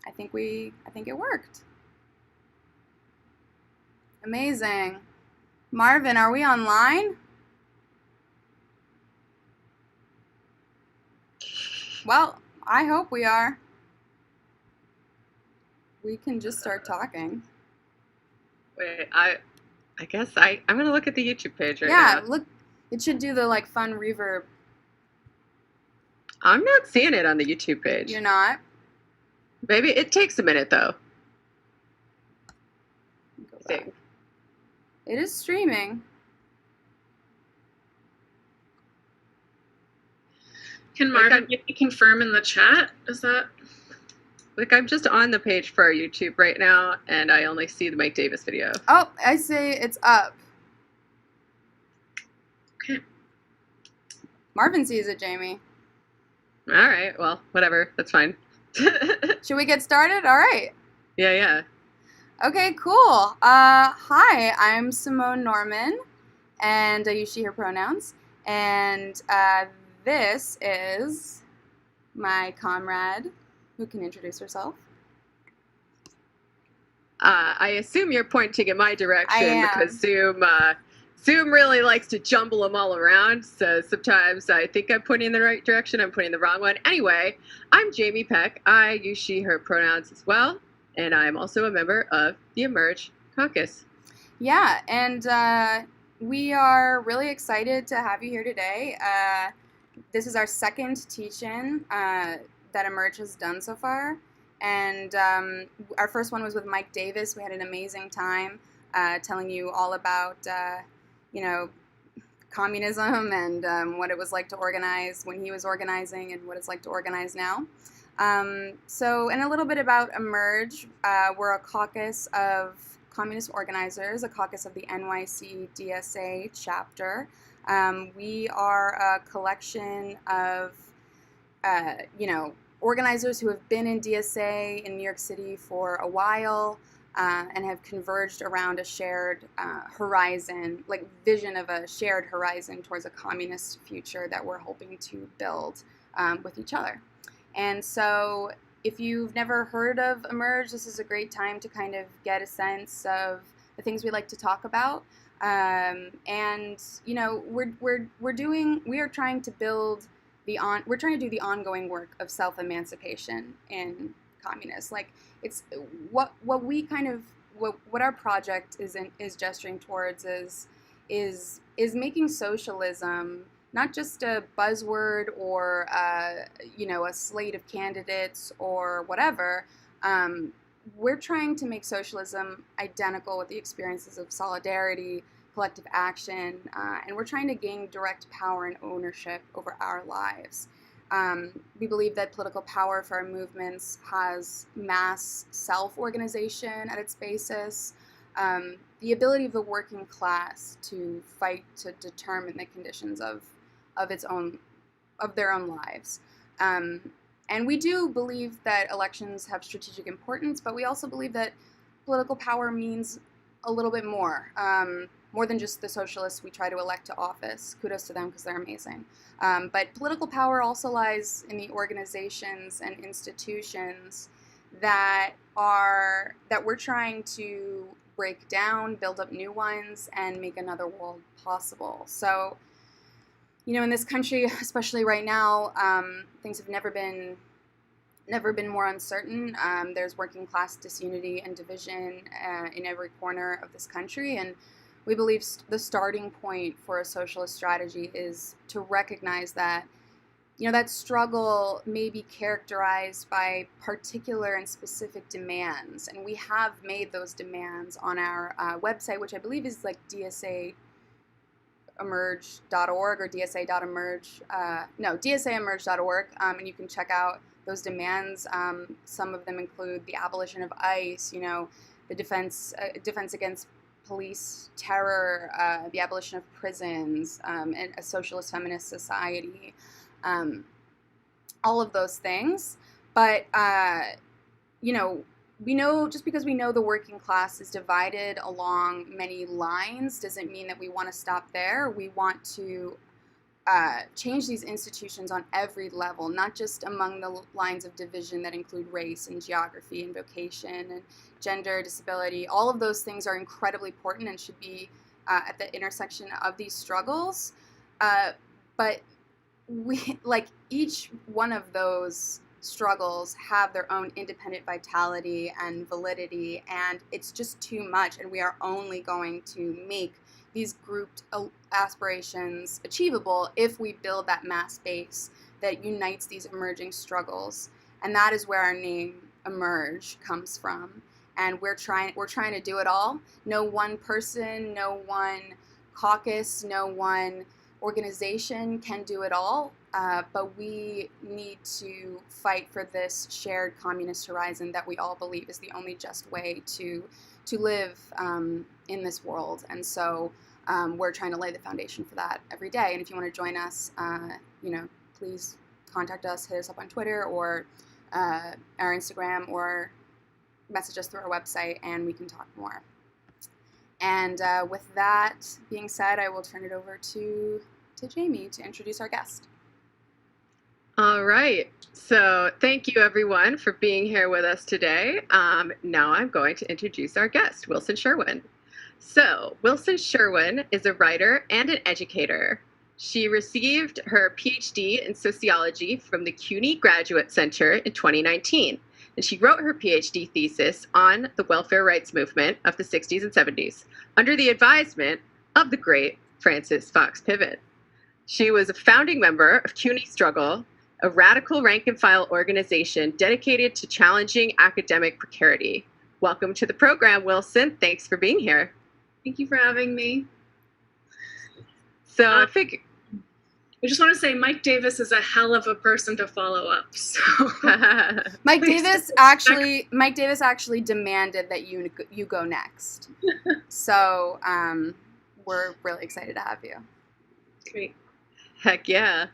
I think it worked. Amazing. Marvin, are we online? Well, I hope we are. We can just start talking. Wait, I guess I'm gonna look at the YouTube page right Yeah, now. look, it should do the like fun reverb. I'm not seeing it on the YouTube page. You're not? Maybe it takes a minute though. Go I back. think. It is streaming. Can Marvin maybe confirm in the chat? Is that? Like, I'm just on the page for our YouTube right now, and I only see the Mike Davis video. Oh, I see it's up. Okay. Marvin sees it, Jamie. All right, well, whatever. That's fine. Should we get started? All right. Yeah. Okay, cool. Hi, I'm Simone Norman, and I use she, her pronouns. And this is my comrade, who can introduce herself. I assume you're pointing in my direction I am. because Zoom really likes to jumble them all around. So sometimes I think I'm pointing in the right direction. I'm pointing the wrong one. Anyway, I'm Jamie Peck. I use she, her pronouns as well. And I'm also a member of the Emerge Caucus. Yeah, and we are really excited to have you here today. This is our second teach-in that Emerge has done so far. And our first one was with Mike Davis. We had an amazing time telling you all about, communism and what it was like to organize when he was organizing and what it's like to organize now. And a little bit about Emerge. We're a caucus of communist organizers, a caucus of the NYC DSA chapter. We are a collection of, organizers who have been in DSA in New York City for a while and have converged around a shared horizon, like vision of a shared horizon towards a communist future that we're hoping to build with each other. And so if you've never heard of Emerge, this is a great time to kind of get a sense of the things we like to talk about. We are trying to build we're trying to do the ongoing work of self-emancipation in communists. Like, it's what our project is gesturing towards is making socialism not just a buzzword or a slate of candidates or whatever. We're trying to make socialism identical with the experiences of solidarity, collective action, and we're trying to gain direct power and ownership over our lives. We believe that political power for our movements has mass self-organization at its basis, the ability of the working class to fight to determine the conditions of their own lives. And we do believe that elections have strategic importance, but we also believe that political power means a little bit more than just the socialists we try to elect to office. Kudos to them because they're amazing. But political power also lies in the organizations and institutions that we're trying to break down, build up new ones, and make another world possible. So, in this country, especially right now, things have never been more uncertain. There's working class disunity and division in every corner of this country, and we believe the starting point for a socialist strategy is to recognize that, that struggle may be characterized by particular and specific demands, and we have made those demands on our website, which I believe is like DSA emerge.org or dsa.emerge, dsaemerge.org, and you can check out those demands. Some of them include the abolition of ICE, the defense against police terror, the abolition of prisons, and a socialist feminist society, all of those things. But, we know, just because we know the working class is divided along many lines doesn't mean that we want to stop there. We want to change these institutions on every level, not just among the lines of division that include race and geography and vocation and gender, disability. All of those things are incredibly important and should be at the intersection of these struggles. But each one of those struggles have their own independent vitality and validity, and it's just too much, and we are only going to make these grouped aspirations achievable if we build that mass base that unites these emerging struggles. And that is where our name Emerge comes from. And we're trying to do it all. No one person, no one caucus, no one organization can do it all, but we need to fight for this shared communist horizon that we all believe is the only just way to live in this world. And so we're trying to lay the foundation for that every day. And if you want to join us, please contact us, hit us up on Twitter or our Instagram, or message us through our website, and we can talk more. And with that being said, I will turn it over to Jamie to introduce our guest. All right. So thank you, everyone, for being here with us today. Now I'm going to introduce our guest, Wilson Sherwin. So Wilson Sherwin is a writer and an educator. She received her PhD in sociology from the CUNY Graduate Center in 2019. And she wrote her PhD thesis on the welfare rights movement of the 60s and 70s under the advisement of the great Frances Fox Piven. She was a founding member of CUNY Struggle, a radical rank-and-file organization dedicated to challenging academic precarity. Welcome to the program, Wilson. Thanks for being here. Thank you for having me. So I just want to say Mike Davis is a hell of a person to follow up. So Mike Davis actually demanded that you go next. So we're really excited to have you. Great. Heck yeah.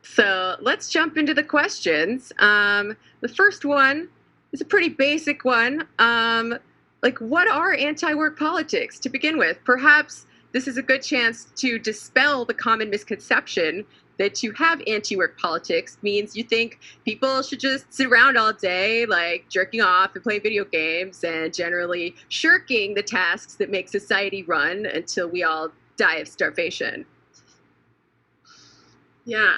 So let's jump into the questions. The first one is a pretty basic one. What are anti-work politics to begin with? Perhaps this is a good chance to dispel the common misconception that to have anti-work politics means you think people should just sit around all day, like jerking off and playing video games and generally shirking the tasks that make society run until we all die of starvation. Yeah.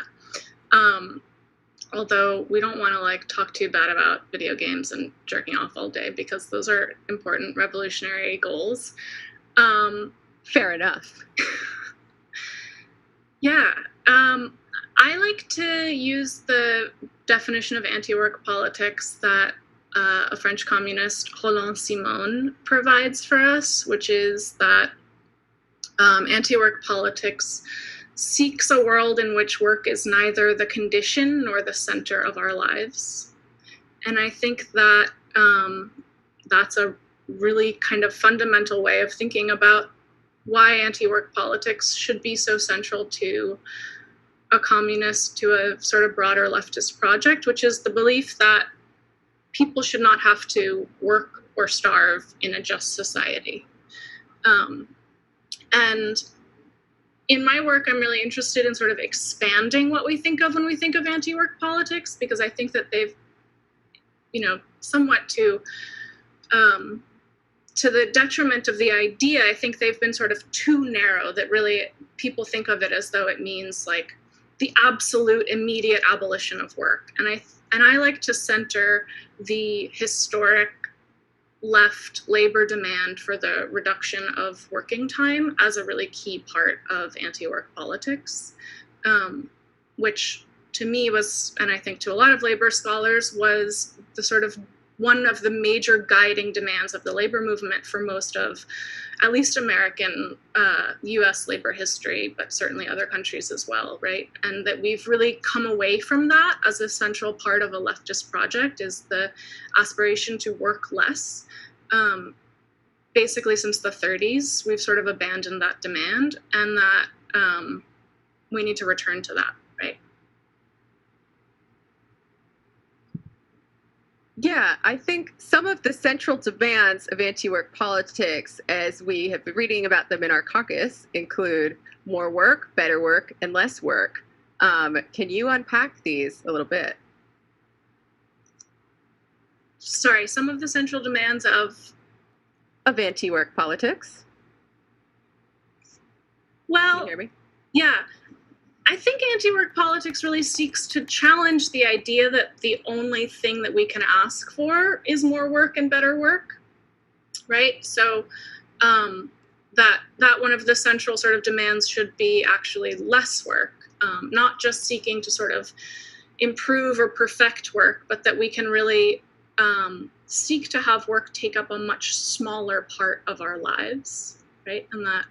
Although we don't want to talk too bad about video games and jerking off all day, because those are important revolutionary goals. Fair enough. Yeah. I like to use the definition of anti-work politics that a French communist, Roland Simon, provides for us, which is that anti-work politics seeks a world in which work is neither the condition nor the center of our lives. And I think that that's a really kind of fundamental way of thinking about why anti-work politics should be so central to a communist, to a sort of broader leftist project, which is the belief that people should not have to work or starve in a just society. And in my work, I'm really interested in sort of expanding what we think of when we think of anti-work politics, because I think that they've, somewhat to the detriment of the idea, I think they've been sort of too narrow, that really people think of it as though it means the absolute immediate abolition of work. And I like to center the historic left labor demand for the reduction of working time as a really key part of anti-work politics, which to me was, and I think to a lot of labor scholars, was the sort of one of the major guiding demands of the labor movement for most of, at least American, US labor history, but certainly other countries as well, right? And that we've really come away from that as a central part of a leftist project, is the aspiration to work less. Basically since the 30s, we've sort of abandoned that demand, and that we need to return to that, right? Yeah, I think some of the central demands of anti-work politics, as we have been reading about them in our caucus, include more work, better work, and less work. Can you unpack these a little bit? Sorry, some of the central demands of anti-work politics. Well, Can you hear me? yeah. I think anti-work politics really seeks to challenge the idea that the only thing that we can ask for is more work and better work, right? So that one of the central sort of demands should be actually less work, not just seeking to sort of improve or perfect work, but that we can really seek to have work take up a much smaller part of our lives, right? And that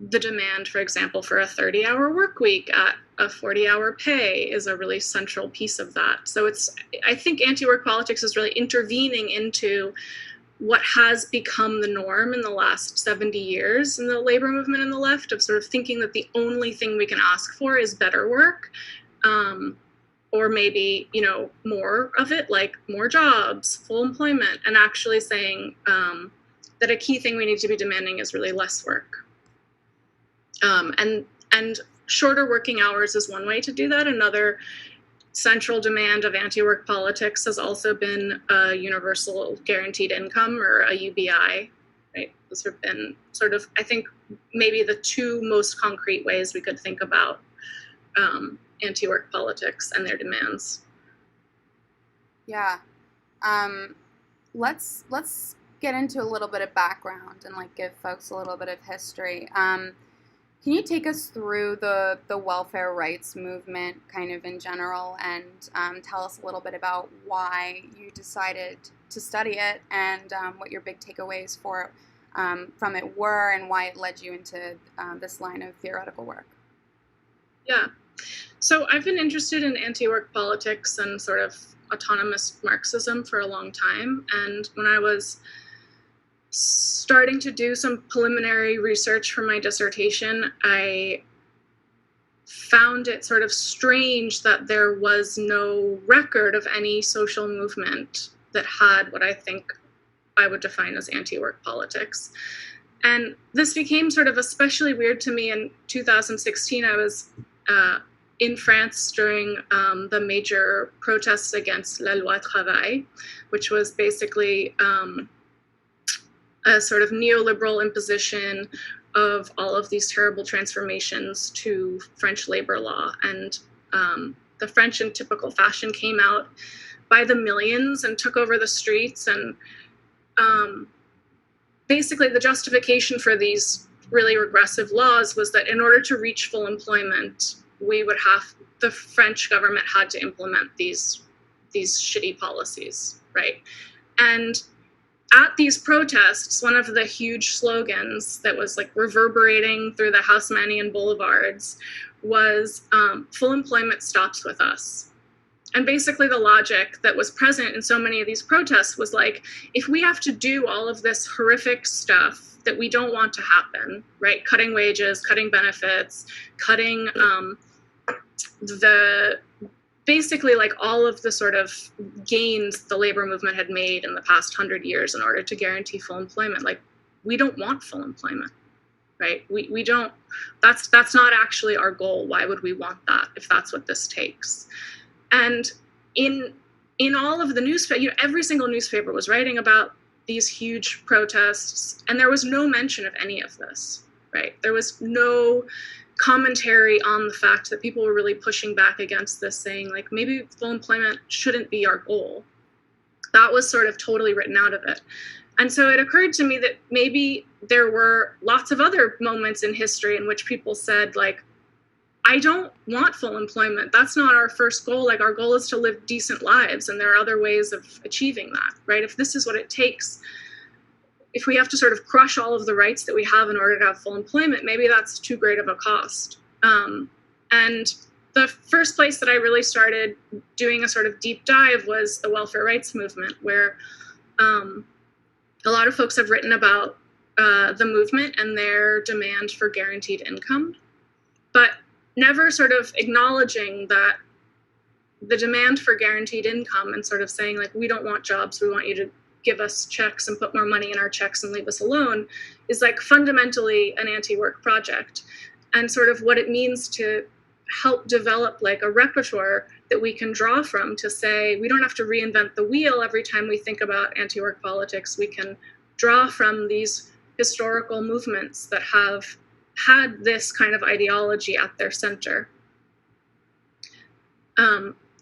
the demand, for example, for a 30-hour work week at a 40-hour pay is a really central piece of that. So I think anti-work politics is really intervening into what has become the norm in the last 70 years in the labor movement and the left, of sort of thinking that the only thing we can ask for is better work, or maybe, more of it, like more jobs, full employment, and actually saying that a key thing we need to be demanding is really less work. And shorter working hours is one way to do that. Another central demand of anti-work politics has also been a universal guaranteed income, or a UBI, right? Those have been sort of, I think, maybe the two most concrete ways we could think about anti-work politics and their demands. Yeah. Let's get into a little bit of background and give folks a little bit of history. Can you take us through the welfare rights movement kind of in general, and tell us a little bit about why you decided to study it, and what your big takeaways from it were, and why it led you into this line of theoretical work? Yeah. So I've been interested in anti-work politics and sort of autonomous Marxism for a long time. And when I was starting to do some preliminary research for my dissertation, I found it sort of strange that there was no record of any social movement that had what I think I would define as anti-work politics. And this became sort of especially weird to me in 2016. I was in France during the major protests against La Loi Travail, which was basically a sort of neoliberal imposition of all of these terrible transformations to French labor law. And the French, in typical fashion, came out by the millions and took over the streets. And basically the justification for these really regressive laws was that in order to reach full employment, the French government had to implement these shitty policies, right? And at these protests, one of the huge slogans that was reverberating through the Haussmannian boulevards was full employment stops with us. And basically the logic that was present in so many of these protests was if we have to do all of this horrific stuff that we don't want to happen, right? Cutting wages, cutting benefits, cutting basically all of the sort of gains the labor movement had made in the past 100 years in order to guarantee full employment. We don't want full employment, right? We don't, that's not actually our goal. Why would we want that if that's what this takes? And in all of the newspaper, every single newspaper was writing about these huge protests, and there was no mention of any of this, right? There was no commentary on the fact that people were really pushing back against this, saying maybe full employment shouldn't be our goal. That was sort of totally written out of it. And so it occurred to me that maybe there were lots of other moments in history in which people said I don't want full employment. That's not our first goal. Our goal is to live decent lives, and there are other ways of achieving that, right? If this is what it takes, if we have to sort of crush all of the rights that we have in order to have full employment, maybe that's too great of a cost. And the first place that I really started doing a sort of deep dive was the welfare rights movement, where a lot of folks have written about the movement and their demand for guaranteed income, but never sort of acknowledging that the demand for guaranteed income and sort of saying, like, we don't want jobs, we want you to give us checks and put more money in our checks and leave us alone, is like fundamentally an anti-work project. And sort of what it means to help develop like a repertoire that we can draw from to say, we don't have to reinvent the wheel every time we think about anti-work politics. We can draw from these historical movements that have had this kind of ideology at their center.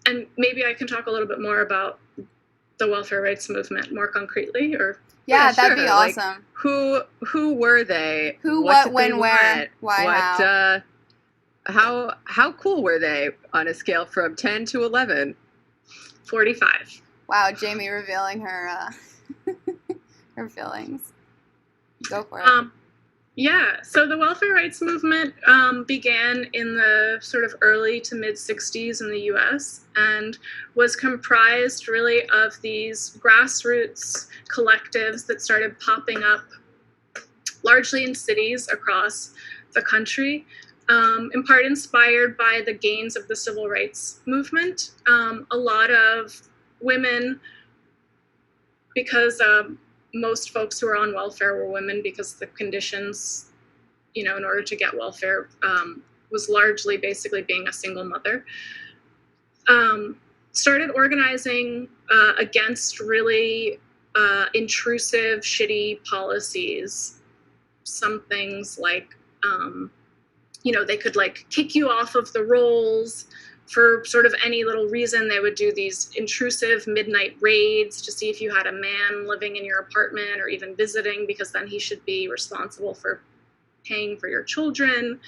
And maybe I can talk a little bit more about the welfare rights movement more concretely, or yeah, that'd sure. be awesome. Like, who were they? Who, what, when, where, why, how? How cool were they on a scale from 10 to 11? 45. Wow, Jamie revealing her her feelings. Go for it. Yeah, so the welfare rights movement began in the sort of early to mid 60s in the US and was comprised really of these grassroots collectives that started popping up largely in cities across the country, in part inspired by the gains of the civil rights movement. A lot of women, because most folks who are on welfare were women because the conditions, in order to get welfare was largely basically being a single mother, started organizing against really intrusive, shitty policies. Some things like, they could like kick you off of the rolls for sort of any little reason. They would do these intrusive midnight raids to see if you had a man living in your apartment or even visiting, because then he should be responsible for paying for your children.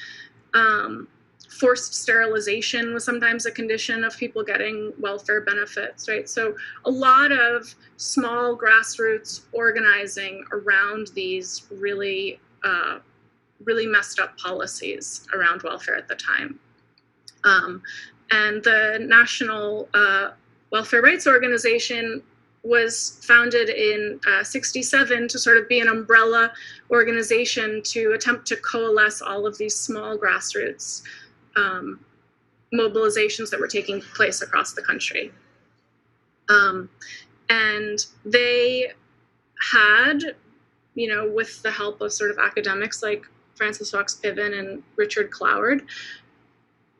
Forced sterilization was sometimes a condition of people getting welfare benefits, right? So a lot of small grassroots organizing around these really, really messed up policies around welfare at the time. And the National Welfare Rights Organization was founded in 67 to sort of be an umbrella organization to attempt to coalesce all of these small grassroots mobilizations that were taking place across the country. And they had, with the help of sort of academics like Frances Fox Piven and Richard Cloward,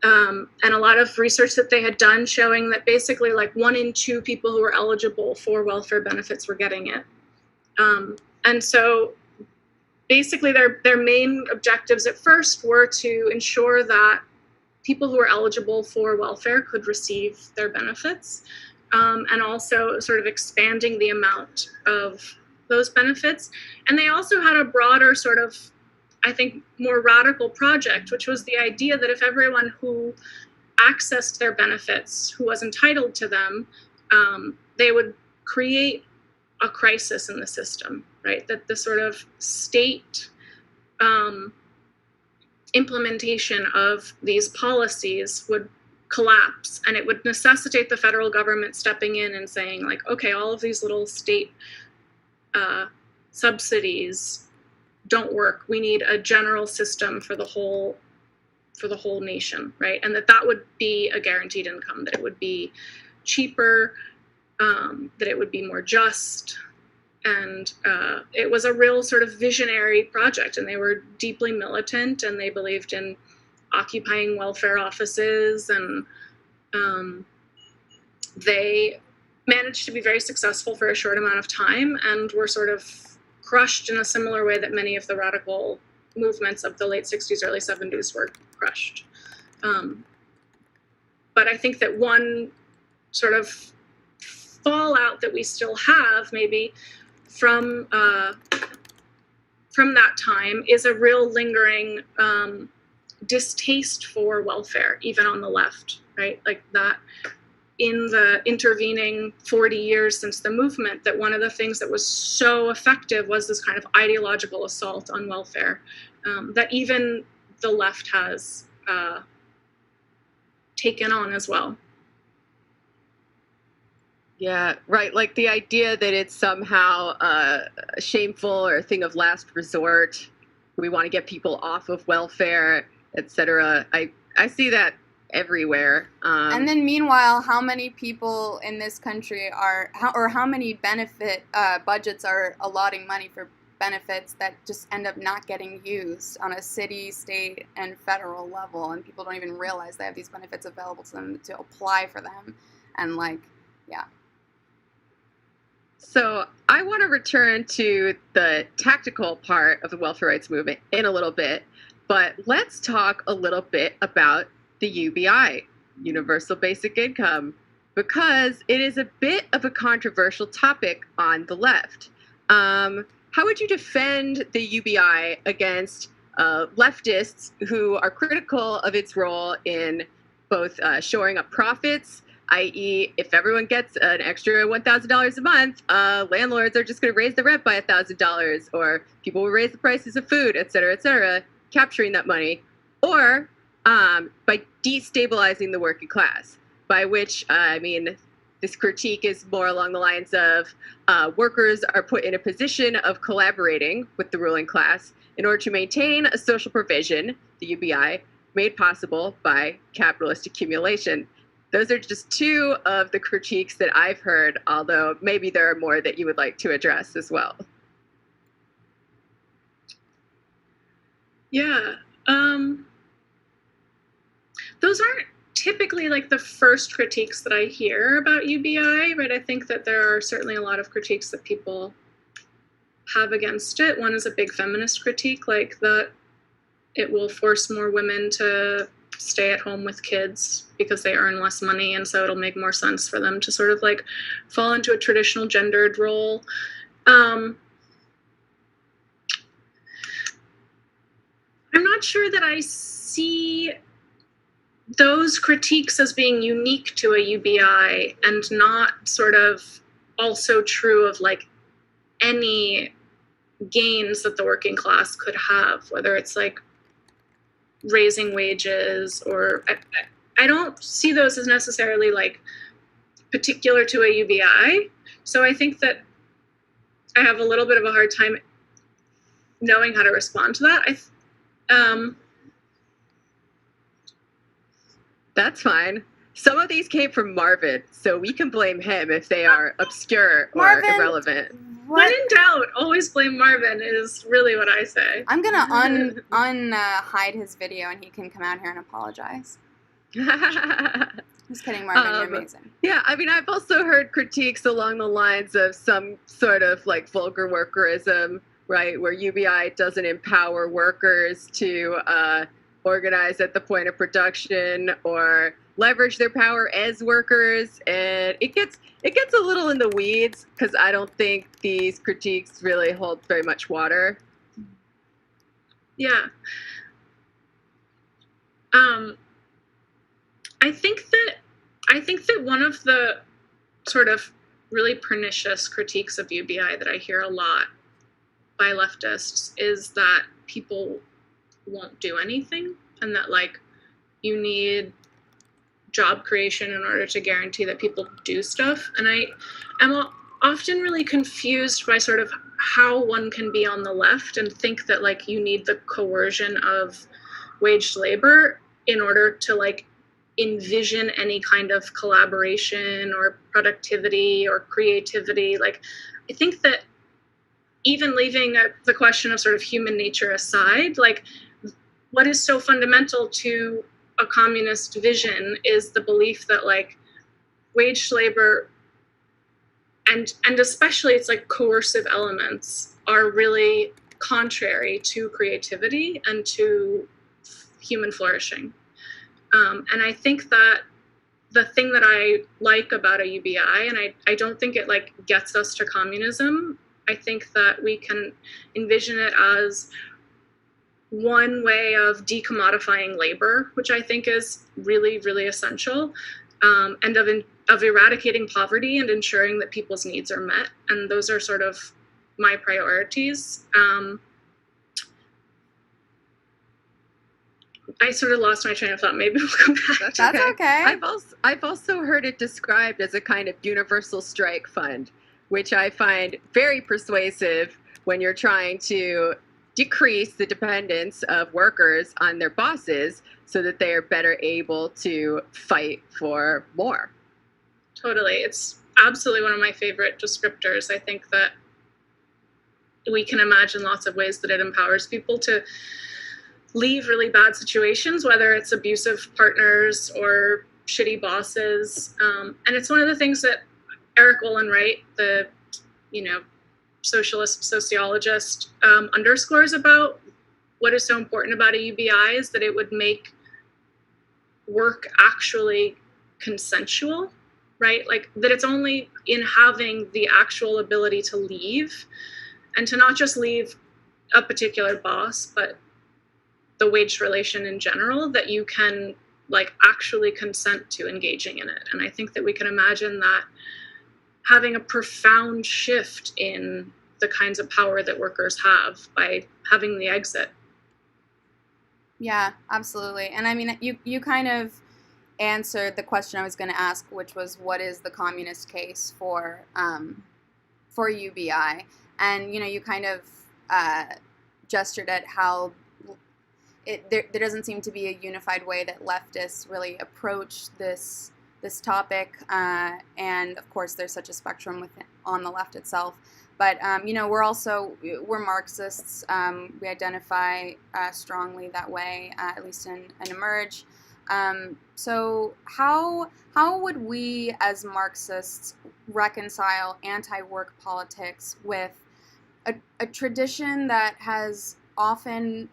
and a lot of research that they had done showing that basically like 1 in 2 people who were eligible for welfare benefits were getting it. And so basically their main objectives at first were to ensure that people who were eligible for welfare could receive their benefits, and also sort of expanding the amount of those benefits. And they also had a broader sort of, I think, more radical project, which was the idea that if everyone who accessed their benefits, who was entitled to them, they would create a crisis in the system, right? That the sort of state implementation of these policies would collapse, and it would necessitate the federal government stepping in and saying, like, okay, all of these little state subsidies don't work. We need a general system for the whole nation, right? And that would be a guaranteed income, that it would be cheaper, that it would be more just. And it was a real sort of visionary project, and they were deeply militant, and they believed in occupying welfare offices, and they managed to be very successful for a short amount of time, and were sort of crushed in a similar way that many of the radical movements of the late 60s, early 70s were crushed. But I think that one sort of fallout that we still have maybe from that time is a real lingering distaste for welfare, even on the left, right? Like that in the intervening 40 years since the movement, that one of the things that was so effective was this kind of ideological assault on welfare, that even the left has taken on as well. Yeah, right. Like the idea that it's somehow shameful or a thing of last resort. We want to get people off of welfare, etc. I see that everywhere. And then meanwhile, how many people in this country how many benefit budgets are allotting money for benefits that just end up not getting used on a city, state, and federal level, and people don't even realize they have these benefits available to them to apply for them, and yeah. So I want to return to the tactical part of the welfare rights movement in a little bit, but let's talk a little bit about the UBI, Universal Basic Income, because it is a bit of a controversial topic on the left. How would you defend the UBI against leftists who are critical of its role in both shoring up profits, i.e., if everyone gets an extra $1,000 a month, landlords are just going to raise the rent by $1,000, or people will raise the prices of food, et cetera, capturing that money, or by destabilizing the working class, by which I mean this critique is more along the lines of workers are put in a position of collaborating with the ruling class in order to maintain a social provision, the UBI, made possible by capitalist accumulation. Those are just two of the critiques that I've heard, although maybe there are more that you would like to address as well. Yeah. Those aren't typically like the first critiques that I hear about UBI, right? I think that there are certainly a lot of critiques that people have against it. One is a big feminist critique, like that it will force more women to stay at home with kids because they earn less money, and so it'll make more sense for them to sort of like fall into a traditional gendered role. I'm not sure that I see those critiques as being unique to a UBI and not sort of also true of like any gains that the working class could have, whether it's like raising wages or I don't see those as necessarily like particular to a UBI. So I think that I have a little bit of a hard time knowing how to respond to that. That's fine. Some of these came from Marvin, so we can blame him if they are obscure or Marvin, irrelevant. When in doubt, always blame Marvin is really what I say. I'm gonna hide his video, and he can come out here and apologize. Just kidding, Marvin. You're amazing. Yeah, I mean, I've also heard critiques along the lines of some sort of like vulgar workerism, right, where UBI doesn't empower workers to organize at the point of production or leverage their power as workers, and it gets a little in the weeds because I don't think these critiques really hold very much water. Yeah. I think that one of the sort of really pernicious critiques of UBI that I hear a lot by leftists is that people won't do anything, and that like you need job creation in order to guarantee that people do stuff. And I am often really confused by sort of how one can be on the left and think that like you need the coercion of waged labor in order to like envision any kind of collaboration or productivity or creativity. Like I think that even leaving the question of sort of human nature aside, like what is so fundamental to a communist vision is the belief that like wage labor and especially its like coercive elements are really contrary to creativity and to human flourishing. And I think that the thing that I like about a UBI, and I don't think it like gets us to communism, I think that we can envision it as one way of decommodifying labor, which I think is really, really essential, and of eradicating poverty and ensuring that people's needs are met. And those are sort of my priorities. I sort of lost my train of thought. Maybe we'll come back. That's okay. I've also heard it described as a kind of universal strike fund, which I find very persuasive when you're trying to decrease the dependence of workers on their bosses so that they are better able to fight for more. Totally. It's absolutely one of my favorite descriptors. I think that we can imagine lots of ways that it empowers people to leave really bad situations, whether it's abusive partners or shitty bosses. And it's one of the things that Eric Olin Wright, the socialist sociologist, underscores about what is so important about a UBI is that it would make work actually consensual, right? Like that it's only in having the actual ability to leave, and to not just leave a particular boss, but the wage relation in general, that you can like actually consent to engaging in it. And I think that we can imagine that having a profound shift in the kinds of power that workers have by having the exit. Yeah, absolutely. And I mean, you kind of answered the question I was going to ask, which was, what is the communist case for UBI? And you kind of gestured at how there doesn't seem to be a unified way that leftists really approach this topic, and of course there's such a spectrum on the left itself. But we're Marxists. We identify strongly that way, at least in Emerge. So how would we as Marxists reconcile anti-work politics with a tradition that has often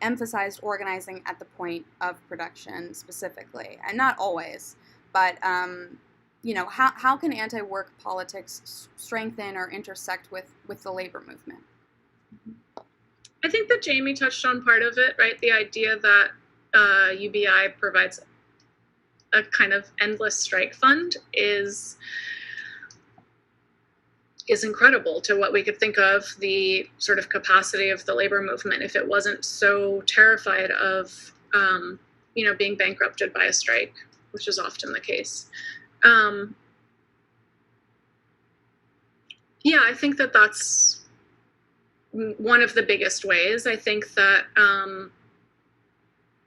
emphasized organizing at the point of production specifically, and not always, but how can anti-work politics strengthen or intersect with the labor movement? I think that Jamie touched on part of it, right? The idea that UBI provides a kind of endless strike fund is incredible to what we could think of the sort of capacity of the labor movement if it wasn't so terrified of being bankrupted by a strike, which is often the case. I think that that's one of the biggest ways. I think that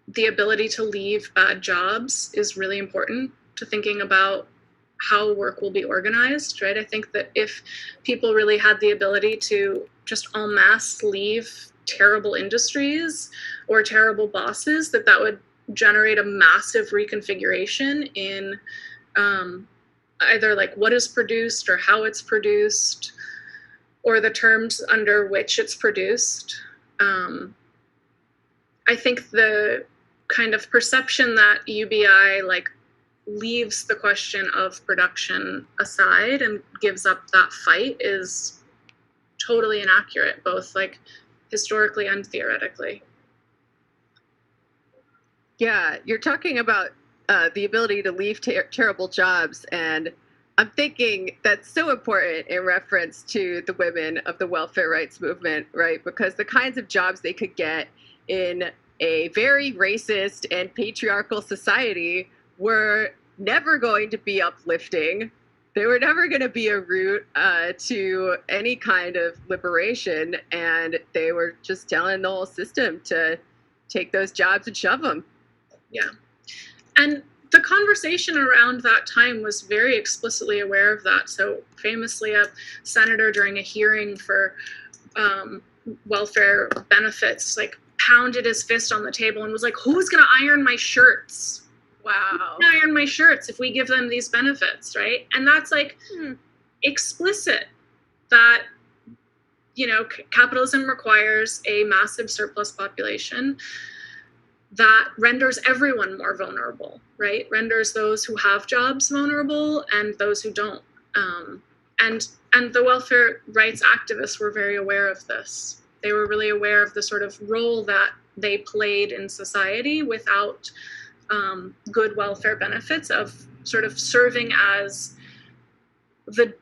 the ability to leave bad jobs is really important to thinking about how work will be organized, right? I think that if people really had the ability to just en masse leave terrible industries or terrible bosses, that would generate a massive reconfiguration in either like what is produced or how it's produced or the terms under which it's produced. I think the kind of perception that UBI leaves the question of production aside and gives up that fight is totally inaccurate, both historically and theoretically. Yeah, you're talking about the ability to leave terrible jobs, and I'm thinking that's so important in reference to the women of the welfare rights movement, right? Because the kinds of jobs they could get in a very racist and patriarchal society were never going to be uplifting. They were never going to be a route to any kind of liberation, and they were just telling the whole system to take those jobs and shove them. Yeah. And the conversation around that time was very explicitly aware of that. So famously, a senator during a hearing for welfare benefits pounded his fist on the table and was like, who's going to iron my shirts? Wow. Who's going to iron my shirts if we give them these benefits, right? And that's explicit that, capitalism requires a massive surplus population that renders everyone more vulnerable, right? Renders those who have jobs vulnerable and those who don't. And the welfare rights activists were very aware of this. They were really aware of the sort of role that they played in society without good welfare benefits, of sort of serving as the,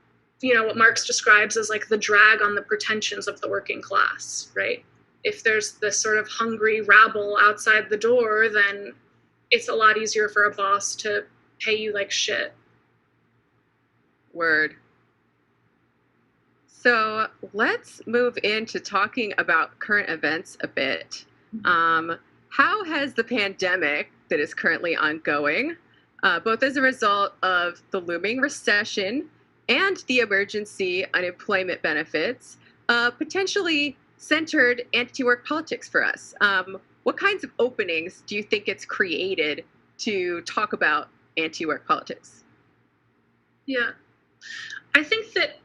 what Marx describes as the drag on the pretensions of the working class, right? If there's this sort of hungry rabble outside the door, then it's a lot easier for a boss to pay you like shit. Word. So let's move into talking about current events a bit. How has the pandemic that is currently ongoing, both as a result of the looming recession and the emergency unemployment benefits, potentially centered anti-work politics for us? What kinds of openings do you think it's created to talk about anti-work politics? Yeah. I think that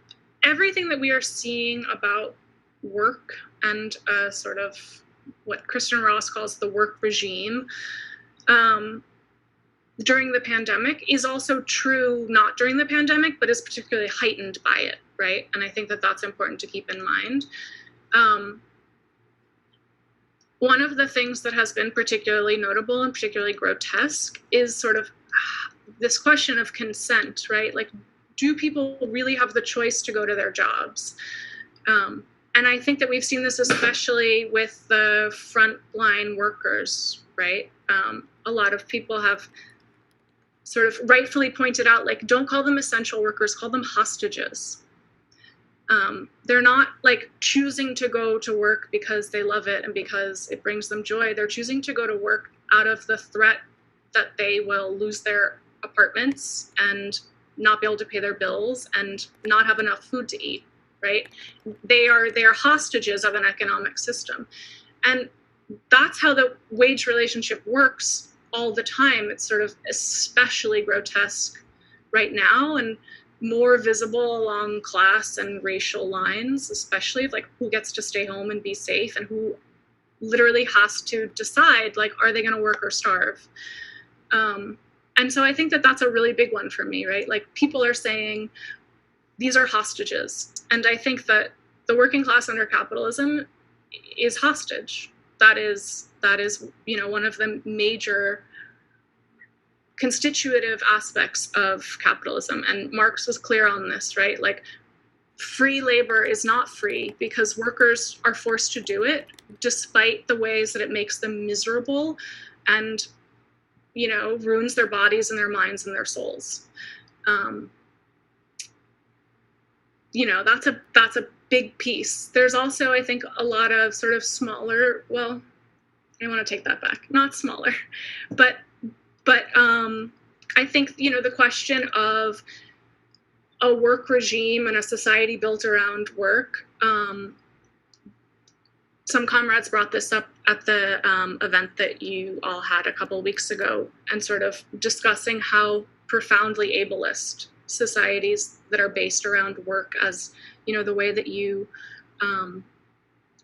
everything that we are seeing about work and sort of what Kristen Ross calls the work regime during the pandemic is also true not during the pandemic, but is particularly heightened by it, right? And I think that that's important to keep in mind. One of the things that has been particularly notable and particularly grotesque is sort of this question of consent, right? Like, do people really have the choice to go to their jobs? And I think that we've seen this especially with the frontline workers, right? A lot of people have sort of rightfully pointed out, like, don't call them essential workers, call them hostages. They're not like choosing to go to work because they love it and because it brings them joy. They're choosing to go to work out of the threat that they will lose their apartments and not be able to pay their bills and not have enough food to eat, right? They are hostages of an economic system. And that's how the wage relationship works all the time. It's sort of especially grotesque right now and more visible along class and racial lines, especially like who gets to stay home and be safe and who literally has to decide, like, are they going to work or starve? And so I think that that's a really big one for me, right? Like, people are saying these are hostages. And I think that the working class under capitalism is hostage. That is, you know, one of the major constitutive aspects of capitalism. And Marx was clear on this, right? Like, free labor is not free because workers are forced to do it despite the ways that it makes them miserable and, you know, ruins their bodies and their minds and their souls. You know, that's a big piece. There's also, I think, a lot of sort of smaller, well, I want to take that back, not smaller, but I think, you know, the question of a work regime and a society built around work. Some comrades brought this up at the event that you all had a couple of weeks ago, and sort of discussing how profoundly ableist societies that are based around work as, you know, the way that you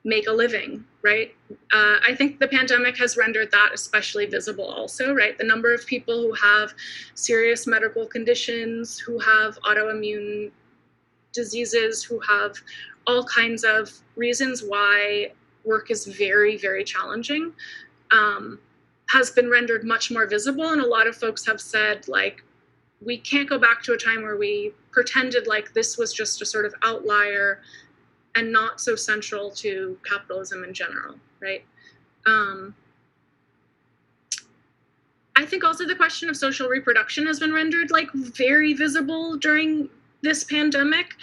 make a living, right? I think the pandemic has rendered that especially visible also, right? The number of people who have serious medical conditions, who have autoimmune diseases, who have all kinds of reasons why work is very, very challenging, has been rendered much more visible. And a lot of folks have said, like, we can't go back to a time where we pretended like this was just a sort of outlier and not so central to capitalism in general, right? I think also the question of social reproduction has been rendered like very visible during this pandemic.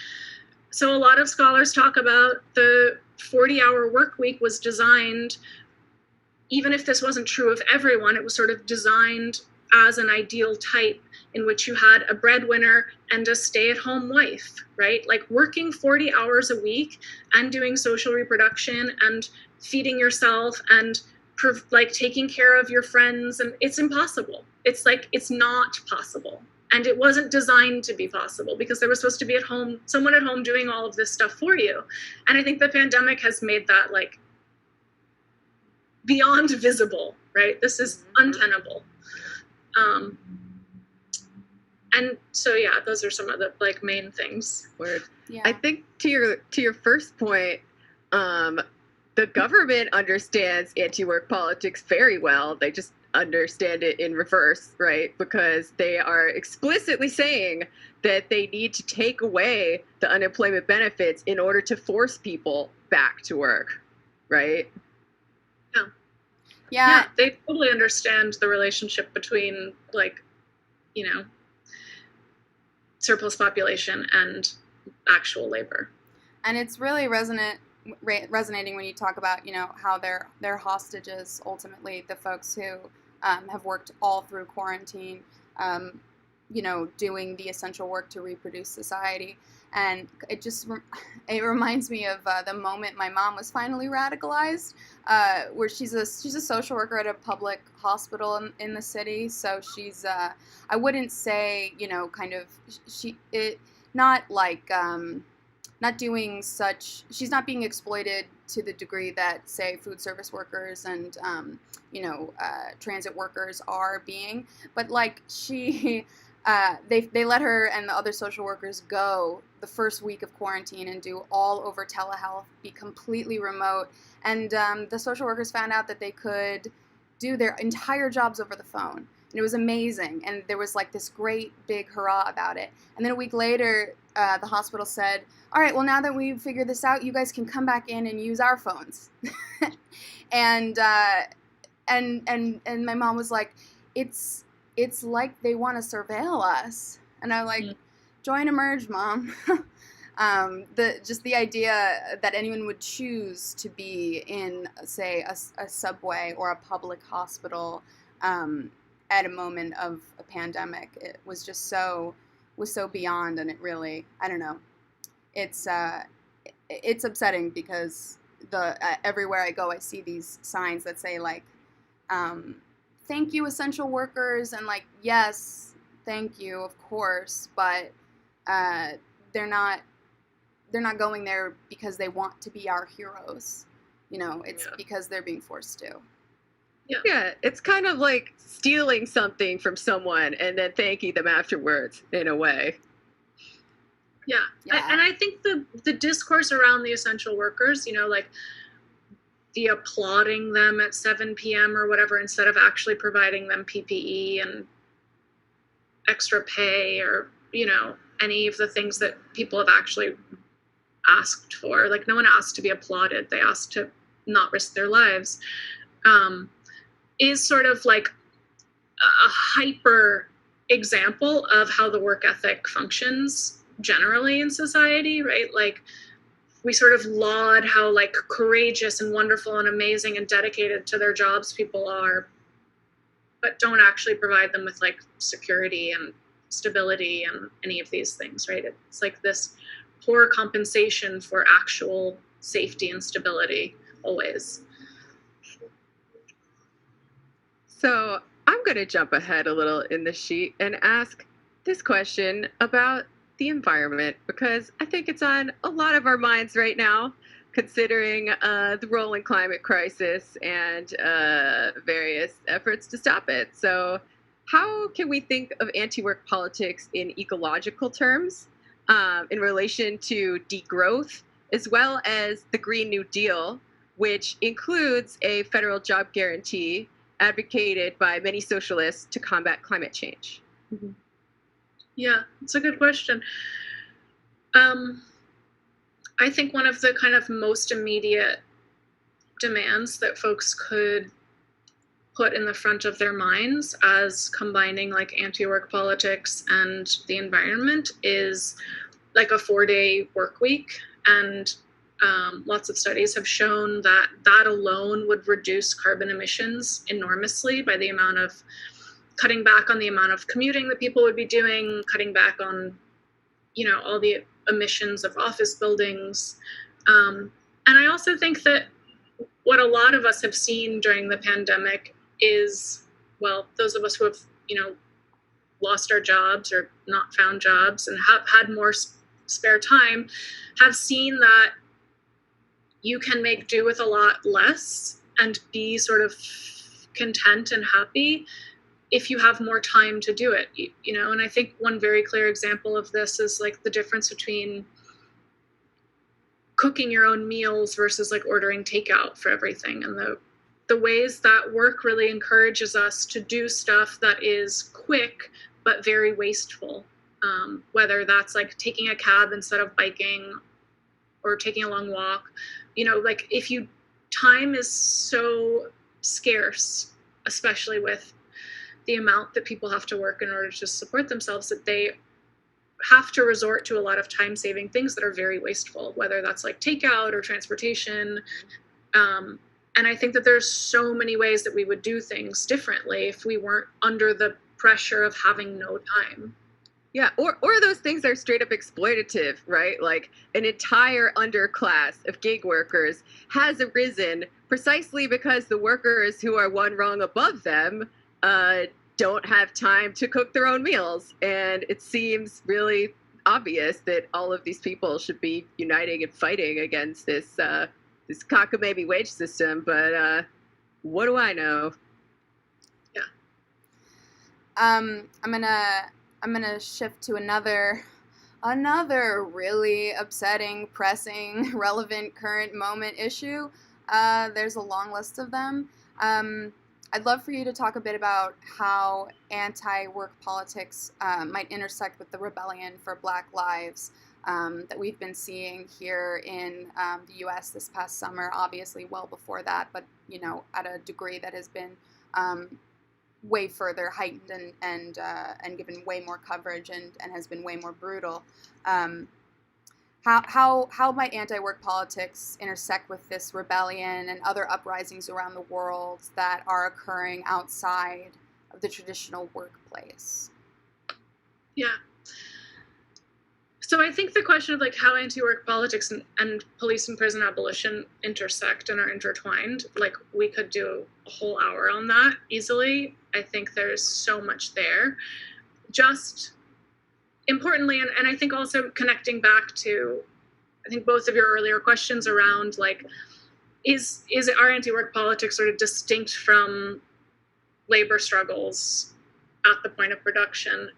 So a lot of scholars talk about the 40-hour work week was designed, even if this wasn't true of everyone, it was sort of designed as an ideal type in which you had a breadwinner and a stay-at-home wife, right? Like working 40 hours a week and doing social reproduction and feeding yourself and like taking care of your friends, and it's impossible. It's like, it's not possible. And it wasn't designed to be possible because there was supposed to be at home, someone at home doing all of this stuff for you. And I think the pandemic has made that like beyond visible, right? This is untenable. And so, yeah, those are some of the like main things. Word. Yeah. I think to your first point, the government understands anti-work politics very well. They just understand it in reverse, right? Because they are explicitly saying that they need to take away the unemployment benefits in order to force people back to work, right? Yeah. They totally understand the relationship between, like, you know, surplus population and actual labor. And it's really resonating when you talk about, you know, how they're hostages, ultimately, the folks who have worked all through quarantine, you know, doing the essential work to reproduce society. And it reminds me of the moment my mom was finally radicalized, where she's a social worker at a public hospital in the city. So she's I wouldn't say, you know, kind of not like not doing such, she's not being exploited to the degree that, say, food service workers and you know, transit workers are being, but like they let her and the other social workers go the first week of quarantine and do all over telehealth, be completely remote. And the social workers found out that they could do their entire jobs over the phone. And it was amazing. And there was like this great big hurrah about it. And then a week later, the hospital said, all right, well, now that we've figured this out, you guys can come back in and use our phones. and my mom was like, it's like they want to surveil us. And I'm like, join Emerge, Mom. The idea that anyone would choose to be in, say, a subway or a public hospital at a moment of a pandemic, it was just so beyond. And it really, I don't know, it's upsetting because everywhere I go, I see these signs that say like, thank you, essential workers, and like, yes, thank you, of course, but they're not going there because they want to be our heroes. You know, it's because they're being forced to. Yeah, it's kind of like stealing something from someone and then thanking them afterwards, in a way. Yeah. And I think the discourse around the essential workers, you know, like the applauding them at 7 p.m. or whatever, instead of actually providing them PPE and extra pay or, you know, any of the things that people have actually asked for. Like, no one asked to be applauded. They asked to not risk their lives. Is sort of like a hyper example of how the work ethic functions generally in society, right? Like, we sort of laud how like courageous and wonderful and amazing and dedicated to their jobs people are, but don't actually provide them with like security and stability and any of these things, right? It's like this poor compensation for actual safety and stability always. So I'm going to jump ahead a little in the sheet and ask this question about the environment, because I think it's on a lot of our minds right now, considering the rolling climate crisis and various efforts to stop it. So how can we think of anti-work politics in ecological terms in relation to degrowth, as well as the Green New Deal, which includes a federal job guarantee advocated by many socialists to combat climate change? Mm-hmm. Yeah, it's a good question. I think one of the kind of most immediate demands that folks could put in the front of their minds as combining like anti-work politics and the environment is like a 4-day work week. And lots of studies have shown that that alone would reduce carbon emissions enormously by the amount of cutting back on the amount of commuting that people would be doing, cutting back on, you know, all the emissions of office buildings. And I also think that what a lot of us have seen during the pandemic is, well, those of us who have, you know, lost our jobs or not found jobs and have had more spare time, have seen that you can make do with a lot less and be sort of content and happy if you have more time to do it, you know. And I think one very clear example of this is like the difference between cooking your own meals versus like ordering takeout for everything, and the ways that work really encourages us to do stuff that is quick but very wasteful, whether that's like taking a cab instead of biking or taking a long walk. You know, like time is so scarce, especially with the amount that people have to work in order to support themselves, that they have to resort to a lot of time-saving things that are very wasteful, whether that's like takeout or transportation. And I think that there's so many ways that we would do things differently if we weren't under the pressure of having no time. Yeah, or those things are straight up exploitative, right? Like an entire underclass of gig workers has arisen precisely because the workers who are one rung above them don't have time to cook their own meals. And it seems really obvious that all of these people should be uniting and fighting against this this cockamamie wage system. But what do I know? Yeah. I'm gonna shift to another really upsetting, pressing, relevant, current moment issue. There's a long list of them. I'd love for you to talk a bit about how anti-work politics might intersect with the rebellion for Black lives that we've been seeing here in the U.S. this past summer. Obviously, well before that, but at a degree that has been way further heightened and given way more coverage and has been way more brutal. How might anti-work politics intersect with this rebellion and other uprisings around the world that are occurring outside of the traditional workplace? Yeah. So I think the question of like how anti-work politics and police and prison abolition intersect and are intertwined, like we could do a whole hour on that easily. I think there's so much there. Just importantly, and I think also connecting back to, I think both of your earlier questions around like, is our anti-work politics sort of distinct from labor struggles at the point of production?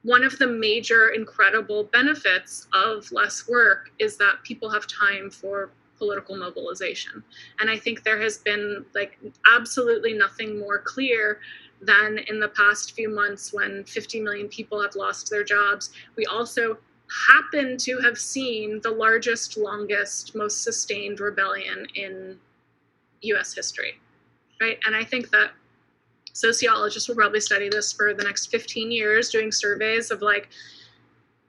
One of the major incredible benefits of less work is that people have time for political mobilization. And I think there has been like absolutely nothing more clear than in the past few months when 50 million people have lost their jobs. We also happen to have seen the largest, longest, most sustained rebellion in US history, right? And I think that sociologists will probably study this for the next 15 years, doing surveys of like,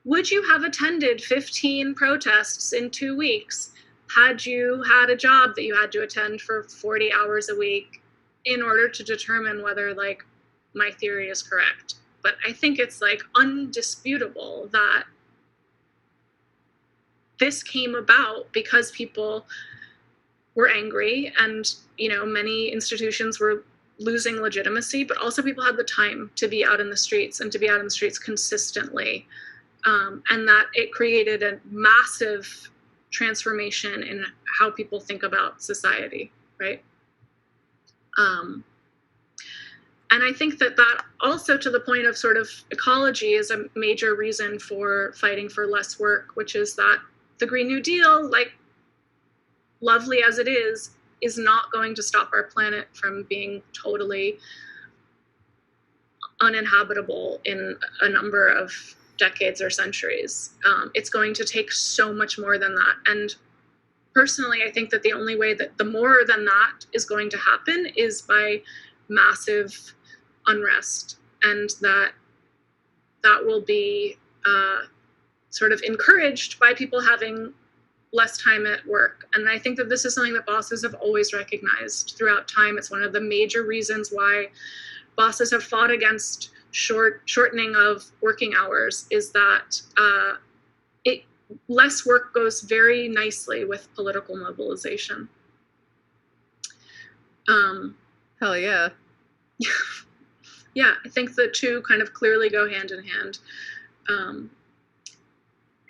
would you have attended 15 protests in 2 weeks had you had a job that you had to attend for 40 hours a week in order to determine whether like my theory is correct? But I think it's like undisputable that this came about because people were angry and, many institutions were losing legitimacy, but also people had the time to be out in the streets and to be out in the streets consistently. And that it created a massive transformation in how people think about society, right? And I think that also, to the point of sort of ecology, is a major reason for fighting for less work, which is that the Green New Deal, like lovely as it is not going to stop our planet from being totally uninhabitable in a number of decades or centuries. It's going to take so much more than that. And personally, I think that the only way that the more than that is going to happen is by massive unrest, and that will be sort of encouraged by people having less time at work. And I think that this is something that bosses have always recognized throughout time. It's one of the major reasons why bosses have fought against shortening of working hours, is that less work goes very nicely with political mobilization. Hell yeah. Yeah, I think the two kind of clearly go hand in hand.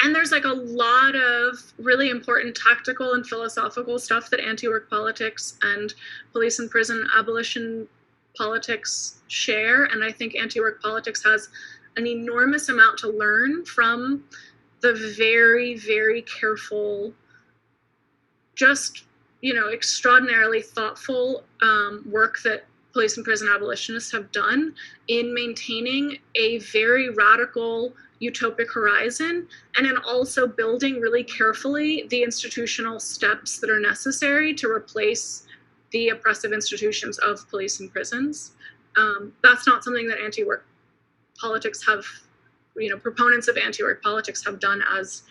And there's like a lot of really important tactical and philosophical stuff that anti-work politics and police and prison abolition politics share. And I think anti-work politics has an enormous amount to learn from the very, very careful, just, extraordinarily thoughtful work that police and prison abolitionists have done in maintaining a very radical utopic horizon, and in also building really carefully the institutional steps that are necessary to replace the oppressive institutions of police and prisons. That's not something that anti-work politics have, proponents of anti-work politics have done as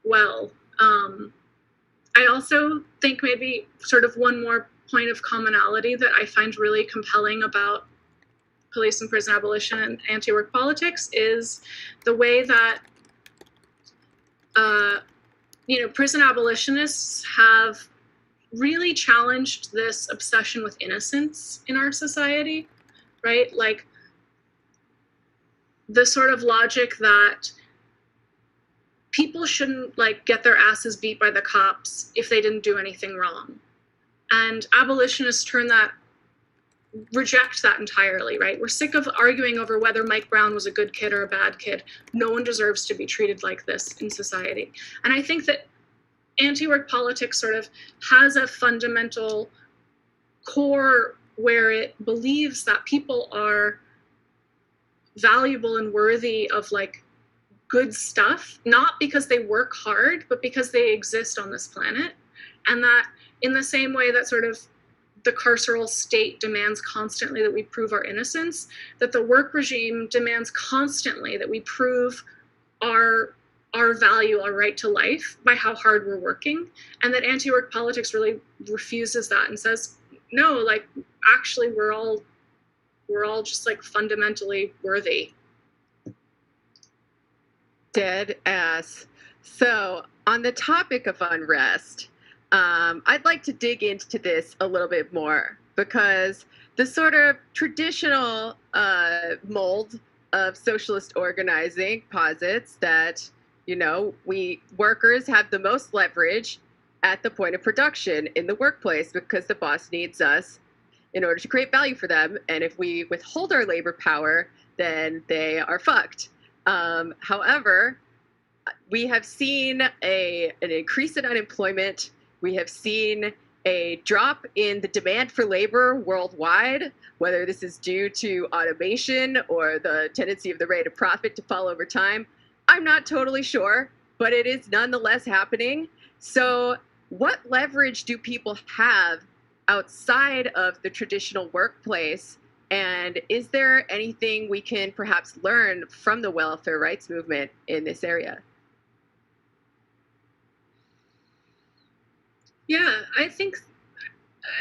well. I also think maybe sort of one more point of commonality that I find really compelling about police and prison abolition and anti-work politics is the way that prison abolitionists have really challenged this obsession with innocence in our society, right? Like the sort of logic that people shouldn't like get their asses beat by the cops if they didn't do anything wrong. And abolitionists reject that entirely, right? We're sick of arguing over whether Mike Brown was a good kid or a bad kid. No one deserves to be treated like this in society. And I think that anti-work politics sort of has a fundamental core where it believes that people are valuable and worthy of like good stuff, not because they work hard, but because they exist on this planet. And that in the same way that sort of the carceral state demands constantly that we prove our innocence, that the work regime demands constantly that we prove our value, our right to life by how hard we're working. And that anti-work politics really refuses that and says, no, like actually we're all just like fundamentally worthy. Dead ass. So on the topic of unrest, I'd like to dig into this a little bit more because the sort of traditional mold of socialist organizing posits that, we workers have the most leverage at the point of production in the workplace because the boss needs us in order to create value for them. And if we withhold our labor power, then they are fucked. However, we have seen an increase in unemployment. We have seen a drop in the demand for labor worldwide, whether this is due to automation or the tendency of the rate of profit to fall over time. I'm not totally sure, but it is nonetheless happening. So what leverage do people have outside of the traditional workplace? And is there anything we can perhaps learn from the welfare rights movement in this area? Yeah, I think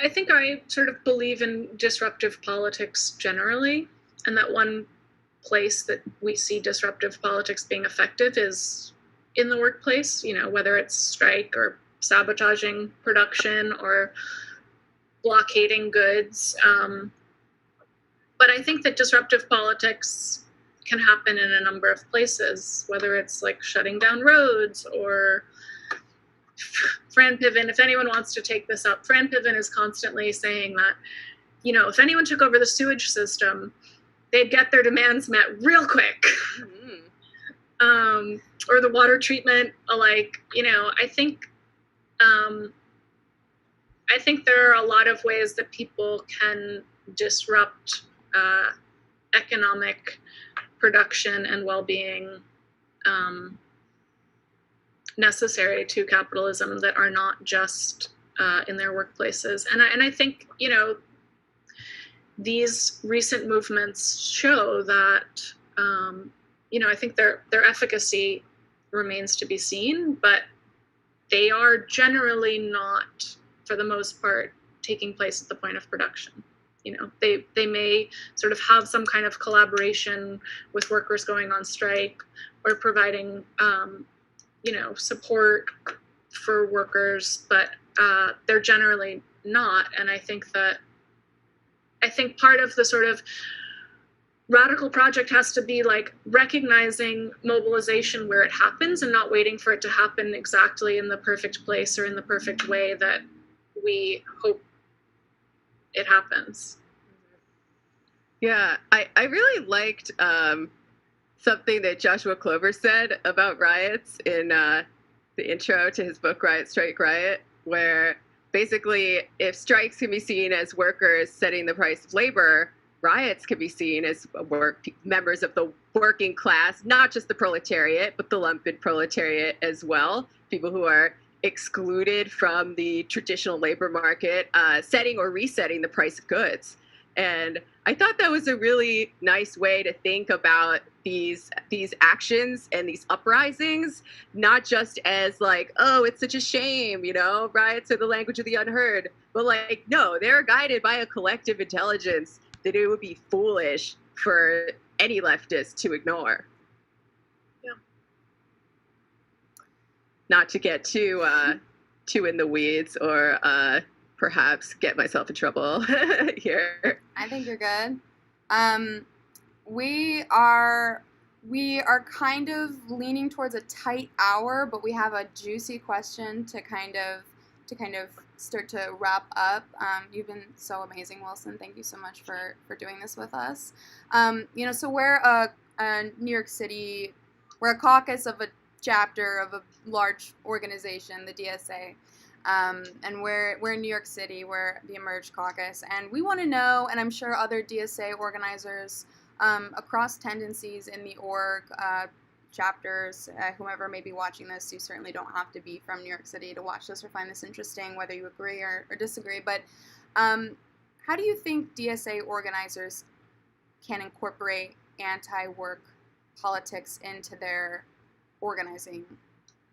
I sort of believe in disruptive politics generally, and that one place that we see disruptive politics being effective is in the workplace, whether it's strike or sabotaging production or blockading goods. But I think that disruptive politics can happen in a number of places, whether it's like shutting down roads or Fran Piven, if anyone wants to take this up, Fran Piven is constantly saying that, if anyone took over the sewage system, they'd get their demands met real quick. Mm-hmm. Or the water treatment, I think there are a lot of ways that people can disrupt economic production and well-being necessary to capitalism that are not just in their workplaces. And I think, these recent movements show that, I think their efficacy remains to be seen, but they are generally not, for the most part, taking place at the point of production. They may sort of have some kind of collaboration with workers going on strike or providing, support for workers, but they're generally not. And I think part of the sort of radical project has to be like recognizing mobilization where it happens and not waiting for it to happen exactly in the perfect place or in the perfect way that we hope it happens. Yeah, I really liked something that Joshua Clover said about riots in the intro to his book, Riot, Strike, Riot, where basically if strikes can be seen as workers setting the price of labor, riots can be seen as members of the working class, not just the proletariat, but the lumpen proletariat as well, people who are excluded from the traditional labor market, setting or resetting the price of goods. And I thought that was a really nice way to think about these actions and these uprisings, not just as like, oh, it's such a shame, you know, riots are the language of the unheard, but like, no, they're guided by a collective intelligence that it would be foolish for any leftist to ignore. Yeah. Not to get too in the weeds or perhaps get myself in trouble here. I think you're good. We are kind of leaning towards a tight hour, but we have a juicy question to kind of start to wrap up. You've been so amazing, Wilson. Thank you so much for doing this with us. So we're a New York City, we're a caucus of a chapter of a large organization, the DSA. And we're in New York City, we're the Emerge Caucus, and we want to know, and I'm sure other DSA organizers across tendencies in the org, chapters, whomever may be watching this, you certainly don't have to be from New York City to watch this or find this interesting, whether you agree or disagree, but how do you think DSA organizers can incorporate anti-work politics into their organizing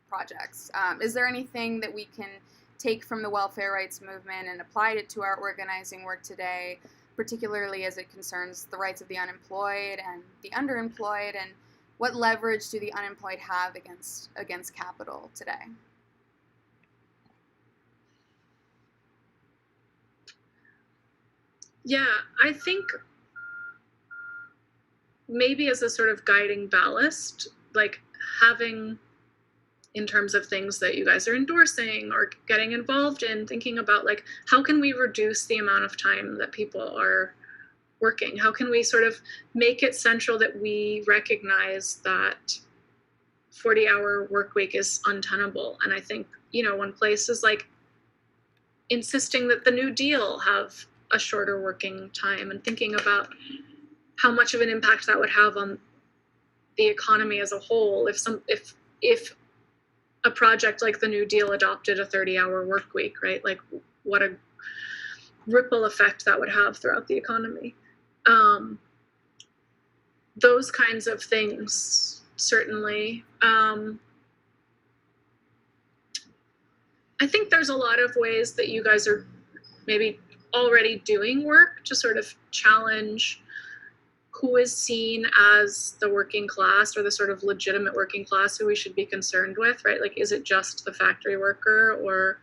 projects? Is there anything that we can take from the welfare rights movement and apply it to our organizing work today, particularly as it concerns the rights of the unemployed and the underemployed, and what leverage do the unemployed have against capital today? Yeah, I think maybe as a sort of guiding ballast, like having, in terms of things that you guys are endorsing or getting involved in, thinking about like, how can we reduce the amount of time that people are working? How can we sort of make it central that we recognize that 40-hour work week is untenable? And I think, one place is like insisting that the New Deal have a shorter working time and thinking about how much of an impact that would have on the economy as a whole if a project like the New Deal adopted a 30-hour work week, right? Like what a ripple effect that would have throughout the economy. Those kinds of things, certainly. I think there's a lot of ways that you guys are maybe already doing work to sort of challenge who is seen as the working class or the sort of legitimate working class who we should be concerned with, right? Like, is it just the factory worker, or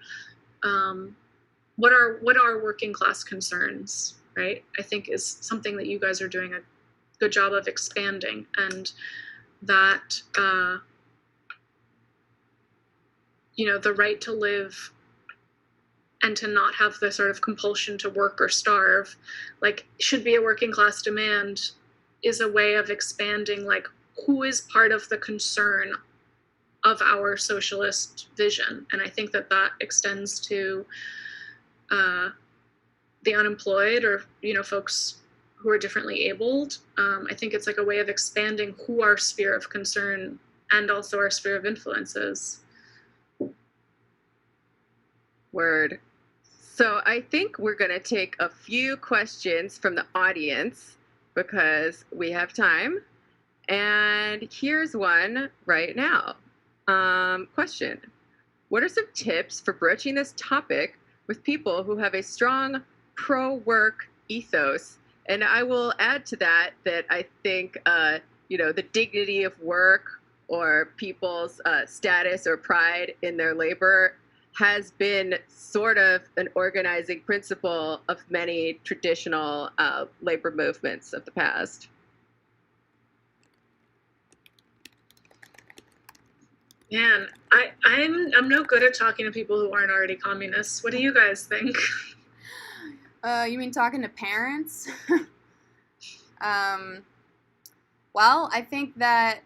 what are working class concerns, right? I think is something that you guys are doing a good job of expanding, and that the right to live and to not have the sort of compulsion to work or starve, like, should be a working class demand, is a way of expanding, like, who is part of the concern of our socialist vision. And I think that extends to the unemployed, or, folks who are differently abled. I think it's like a way of expanding who our sphere of concern and also our sphere of influence is. Word. So I think we're going to take a few questions from the audience because we have time. And here's one right now. Question. What are some tips for broaching this topic with people who have a strong pro-work ethos? And I will add to that I think, the dignity of work or people's status or pride in their labor has been sort of an organizing principle of many traditional labor movements of the past. Man, I'm no good at talking to people who aren't already communists. What do you guys think? You mean talking to parents? Well, I think that,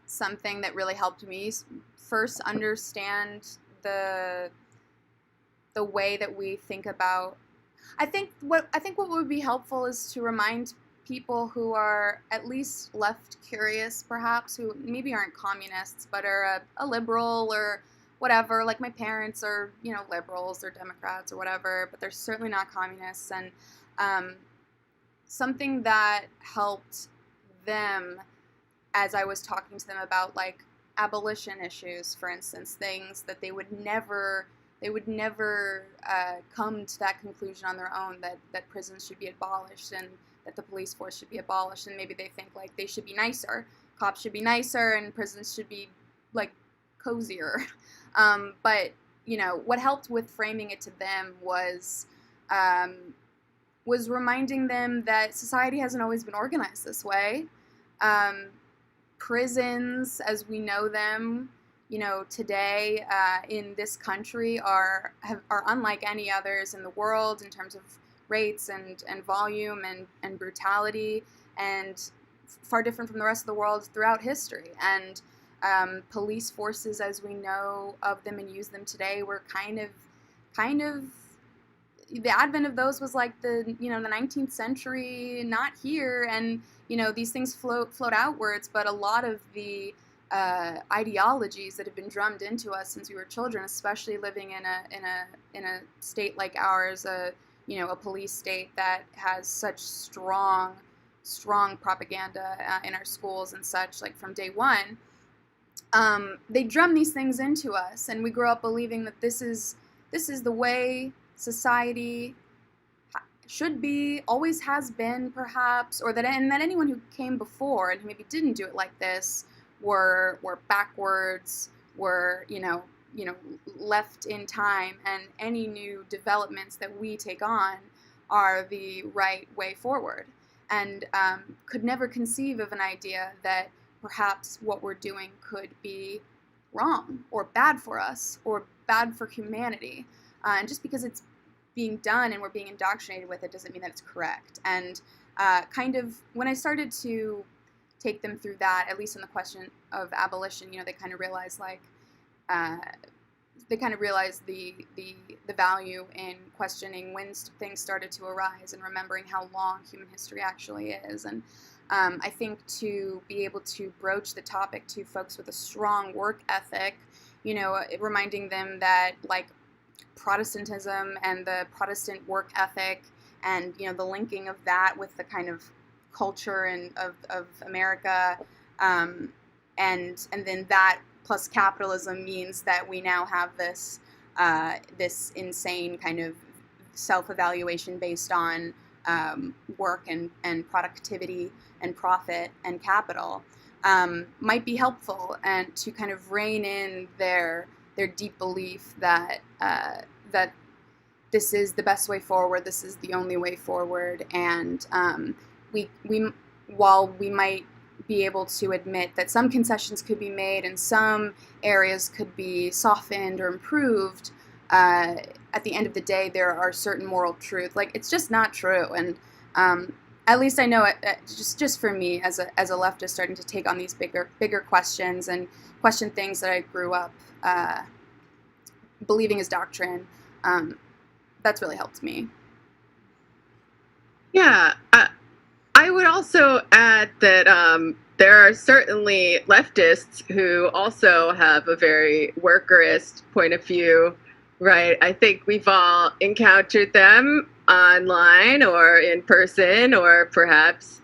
something that really helped me first understand the way that we think about. I think what would be helpful is to remind people who are at least left curious, perhaps, who maybe aren't communists but are a liberal or whatever. Like my parents are, liberals or Democrats or whatever, but they're certainly not communists. And something that helped them as I was talking to them about like abolition issues, for instance, things that they would never come to that conclusion on their own, that prisons should be abolished and that the police force should be abolished, and maybe they think like they should be nicer, cops should be nicer, and prisons should be like cozier. But what helped with framing it to them was reminding them that society hasn't always been organized this way. Prisons, as we know them, today in this country are unlike any others in the world in terms of rates and volume and brutality, and far different from the rest of the world throughout history. And police forces, as we know of them and use them today, were kind of the advent of those was like the 19th century, not here, and these things float outwards, but a lot of the ideologies that have been drummed into us since we were children, especially living in a state like ours, a police state that has such strong propaganda in our schools and such, like from day one, they drum these things into us, and we grow up believing that this is the way society should be, always has been, perhaps, or that anyone who came before and who maybe didn't do it like this were backwards, were left in time, and any new developments that we take on are the right way forward, and could never conceive of an idea that perhaps what we're doing could be wrong or bad for us or bad for humanity. And just because it's being done and we're being indoctrinated with it doesn't mean that it's correct. And kind of when I started to take them through that, at least in the question of abolition, they kind of realized the value in questioning when things started to arise and remembering how long human history actually is. And I think to be able to broach the topic to folks with a strong work ethic, reminding them that like Protestantism and the Protestant work ethic and the linking of that with the kind of culture and of America, and then that plus capitalism means that we now have this insane kind of self-evaluation based on work and productivity and profit and capital, might be helpful, and to kind of rein in their deep belief that that this is the best way forward, this is the only way forward, and we while we might be able to admit that some concessions could be made and some areas could be softened or improved, at the end of the day there are certain moral truths. Like, it's just not true, and at least I know it, just for me as a leftist starting to take on these bigger questions and question things that I grew up believing as doctrine. That's really helped me. Yeah, I would also add that there are certainly leftists who also have a very workerist point of view, right? I think we've all encountered them online or in person or perhaps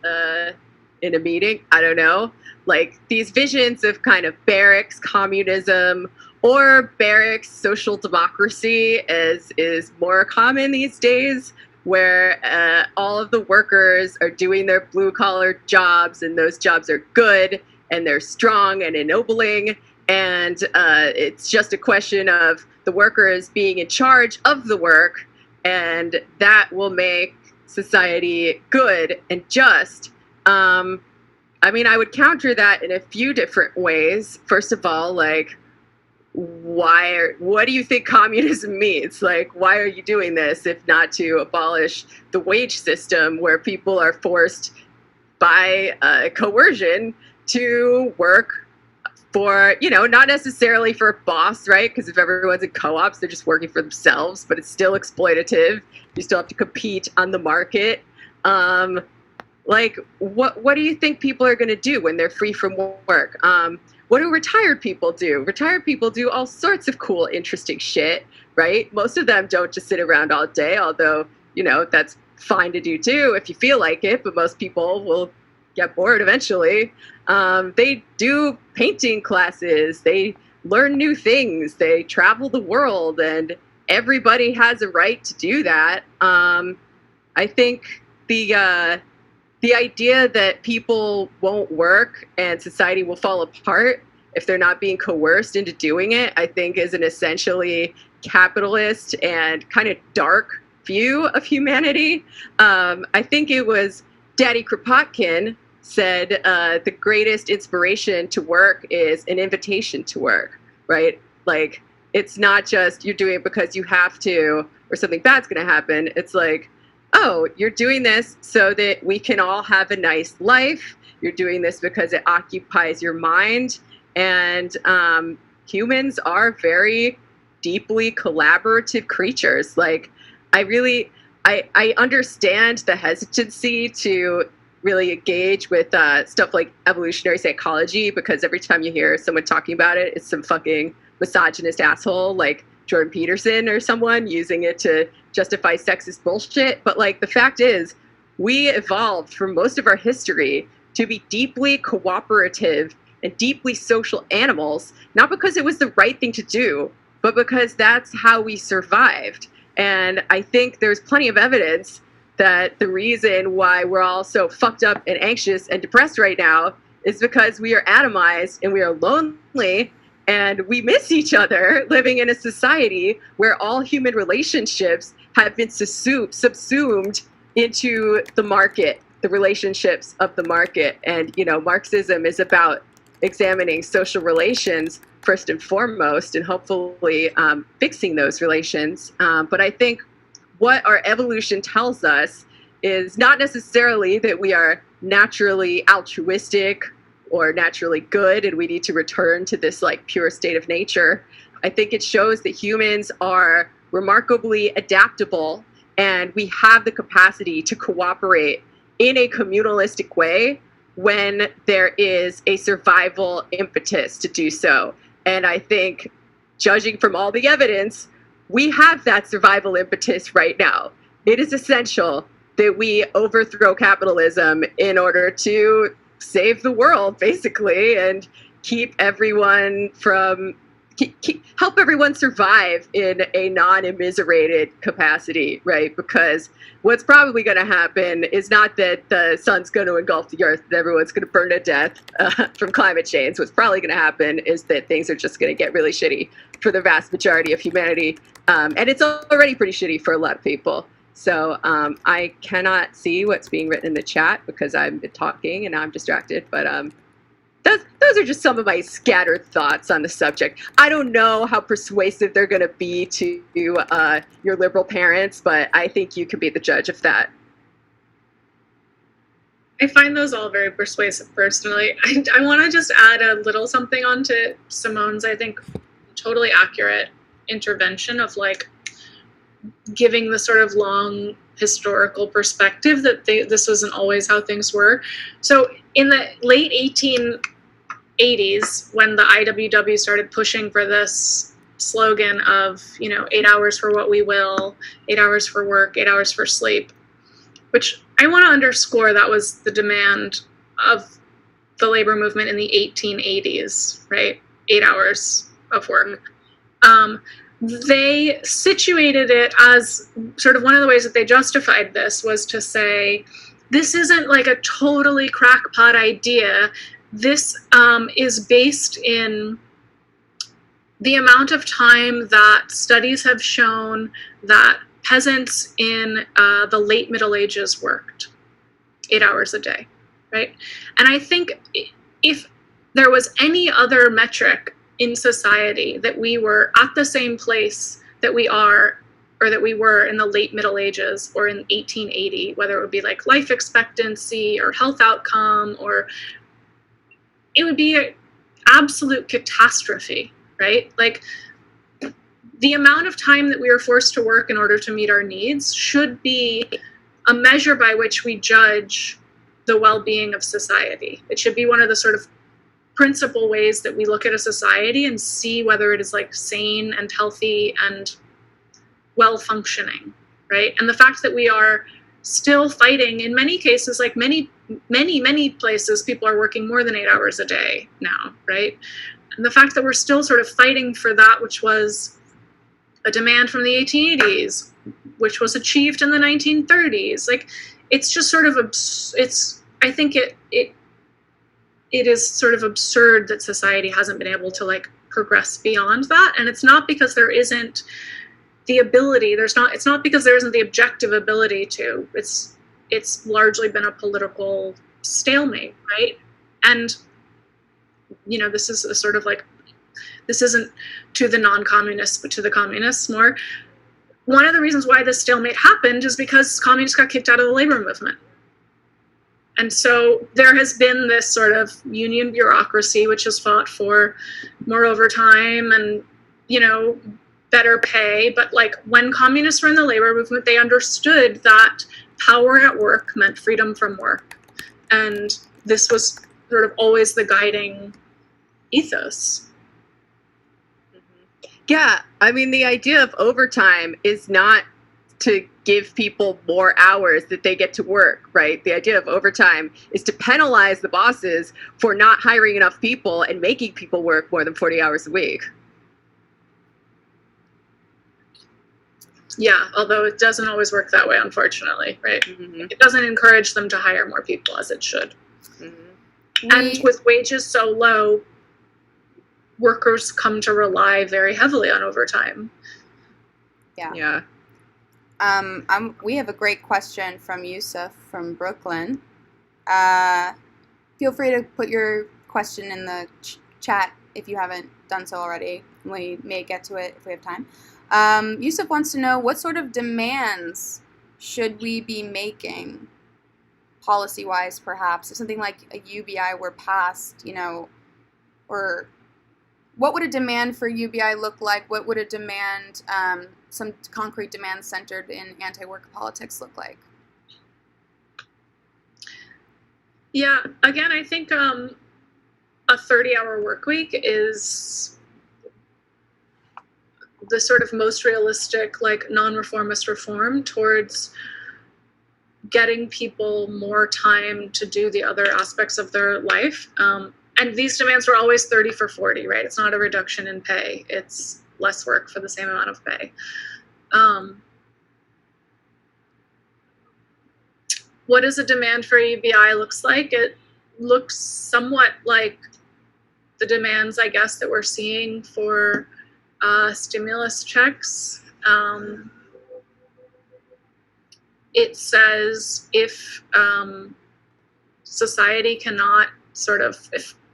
in a meeting. I don't know. Like these visions of kind of barracks communism or barracks social democracy is more common these days, where all of the workers are doing their blue-collar jobs, and those jobs are good, and they're strong and ennobling, and it's just a question of the workers being in charge of the work, and that will make society good and just. I mean, I would counter that in a few different ways. First of all, like, what do you think communism means? Like, why are you doing this if not to abolish the wage system where people are forced by coercion to work for, not necessarily for a boss, right? Because if everyone's in co-ops, they're just working for themselves, but it's still exploitative. You still have to compete on the market. Like, what do you think people are going to do when they're free from work? what do retired people do? Retired people do all sorts of cool, interesting shit, right? Most of them don't just sit around all day, although, that's fine to do too if you feel like it, but most people will get bored eventually. They do painting classes, they learn new things, they travel the world, and everybody has a right to do that. I think the idea that people won't work and society will fall apart if they're not being coerced into doing it, I think is an essentially capitalist and kind of dark view of humanity. I think it was Daddy Kropotkin said the greatest inspiration to work is an invitation to work, right? Like, it's not just you're doing it because you have to or something bad's going to happen. It's like, oh, you're doing this so that we can all have a nice life. You're doing this because it occupies your mind. And humans are very deeply collaborative creatures. Like, I understand the hesitancy to really engage with stuff like evolutionary psychology, because every time you hear someone talking about it, it's some fucking misogynist asshole like Jordan Peterson or someone using it to justify sexist bullshit. But like, the fact is, we evolved for most of our history to be deeply cooperative and deeply social animals, not because it was the right thing to do, but because that's how we survived. And I think there's plenty of evidence that the reason why we're all so fucked up and anxious and depressed right now is because we are atomized and we are lonely and we miss each other, living in a society where all human relationships have been subsumed into the market, the relationships of the market. And, Marxism is about examining social relations first and foremost, and hopefully fixing those relations. But I think what our evolution tells us is not necessarily that we are naturally altruistic or naturally good and we need to return to this like pure state of nature. I think it shows that humans are remarkably adaptable and we have the capacity to cooperate in a communalistic way when there is a survival impetus to do so. And I think, judging from all the evidence, we have that survival impetus right now. It is essential that we overthrow capitalism in order to save the world, basically, and keep everyone from help everyone survive in a non-immiserated capacity, right? Because what's probably going to happen is not that the sun's going to engulf the earth and everyone's going to burn to death from climate change. What's probably going to happen is that things are just going to get really shitty for the vast majority of humanity. And it's already pretty shitty for a lot of people. So I cannot see what's being written in the chat because I've been talking and now I'm distracted. But those are just some of my scattered thoughts on the subject. I don't know how persuasive they're going to be to your liberal parents, but I think you can be the judge of that. I find those all very persuasive personally. I want to just add a little something onto Simone's, I think, totally accurate intervention of like giving the sort of long historical perspective that this wasn't always how things were. So in the late 1880s, when the IWW started pushing for this slogan of, 8 hours for what we will, 8 hours for work, 8 hours for sleep, which I want to underscore that was the demand of the labor movement in the 1880s, right? 8 hours of work. They situated it as sort of one of the ways that they justified this was to say, this isn't like a totally crackpot idea. This is based in the amount of time that studies have shown that peasants in the late Middle Ages worked 8 hours a day, right? And I think if there was any other metric in society that we were at the same place that we are or that we were in the late Middle Ages or in 1880, whether it would be like life expectancy or health outcome, or it would be an absolute catastrophe, right? Like the amount of time that we are forced to work in order to meet our needs should be a measure by which we judge the well-being of society. It should be one of the sort of principal ways that we look at a society and see whether it is like sane and healthy and well functioning, right? And the fact that we are still fighting in many cases, like many places, people are working more than 8 hours a day now, right? And the fact that we're still sort of fighting for that which was a demand from the 1880s, which was achieved in the 1930s, like it's just sort of I think it is sort of absurd that society hasn't been able to like progress beyond that. And it's not because there isn't the ability, it's not because there isn't the objective ability to, it's largely been a political stalemate, right? And you know, this is a sort of like, this isn't to the non-communists but to the communists more. One of the reasons why this stalemate happened is because communists got kicked out of the labor movement. And so there has been this sort of union bureaucracy which has fought for more overtime and, you know, better pay. But like when communists were in the labor movement, they understood that power at work meant freedom from work. And this was sort of always the guiding ethos. Yeah, I mean, the idea of overtime is not to give people more hours that they get to work, right? The idea of overtime is to penalize the bosses for not hiring enough people and making people work more than 40 hours a week. Yeah, although it doesn't always work that way, unfortunately, right? Mm-hmm. It doesn't encourage them to hire more people as it should. Mm-hmm. And with wages so low, workers come to rely very heavily on overtime. Yeah. We have a great question from Yusuf from Brooklyn. Feel free to put your question in the chat if you haven't done so already. We may get to it if we have time. Yusuf wants to know, what sort of demands should we be making, policy-wise perhaps, if something like a UBI were passed, you know, or what would a demand for UBI look like? What would a demand, some concrete demands centered in anti-work politics look like? Yeah, again, I think a 30-hour work week is the sort of most realistic, like non-reformist reform towards getting people more time to do the other aspects of their life. And these demands were always 30 for 40, right? It's not a reduction in pay. It's less work for the same amount of pay. What does a demand for UBI looks like? It looks somewhat like the demands, I guess, that we're seeing for stimulus checks. It says if society cannot sort of,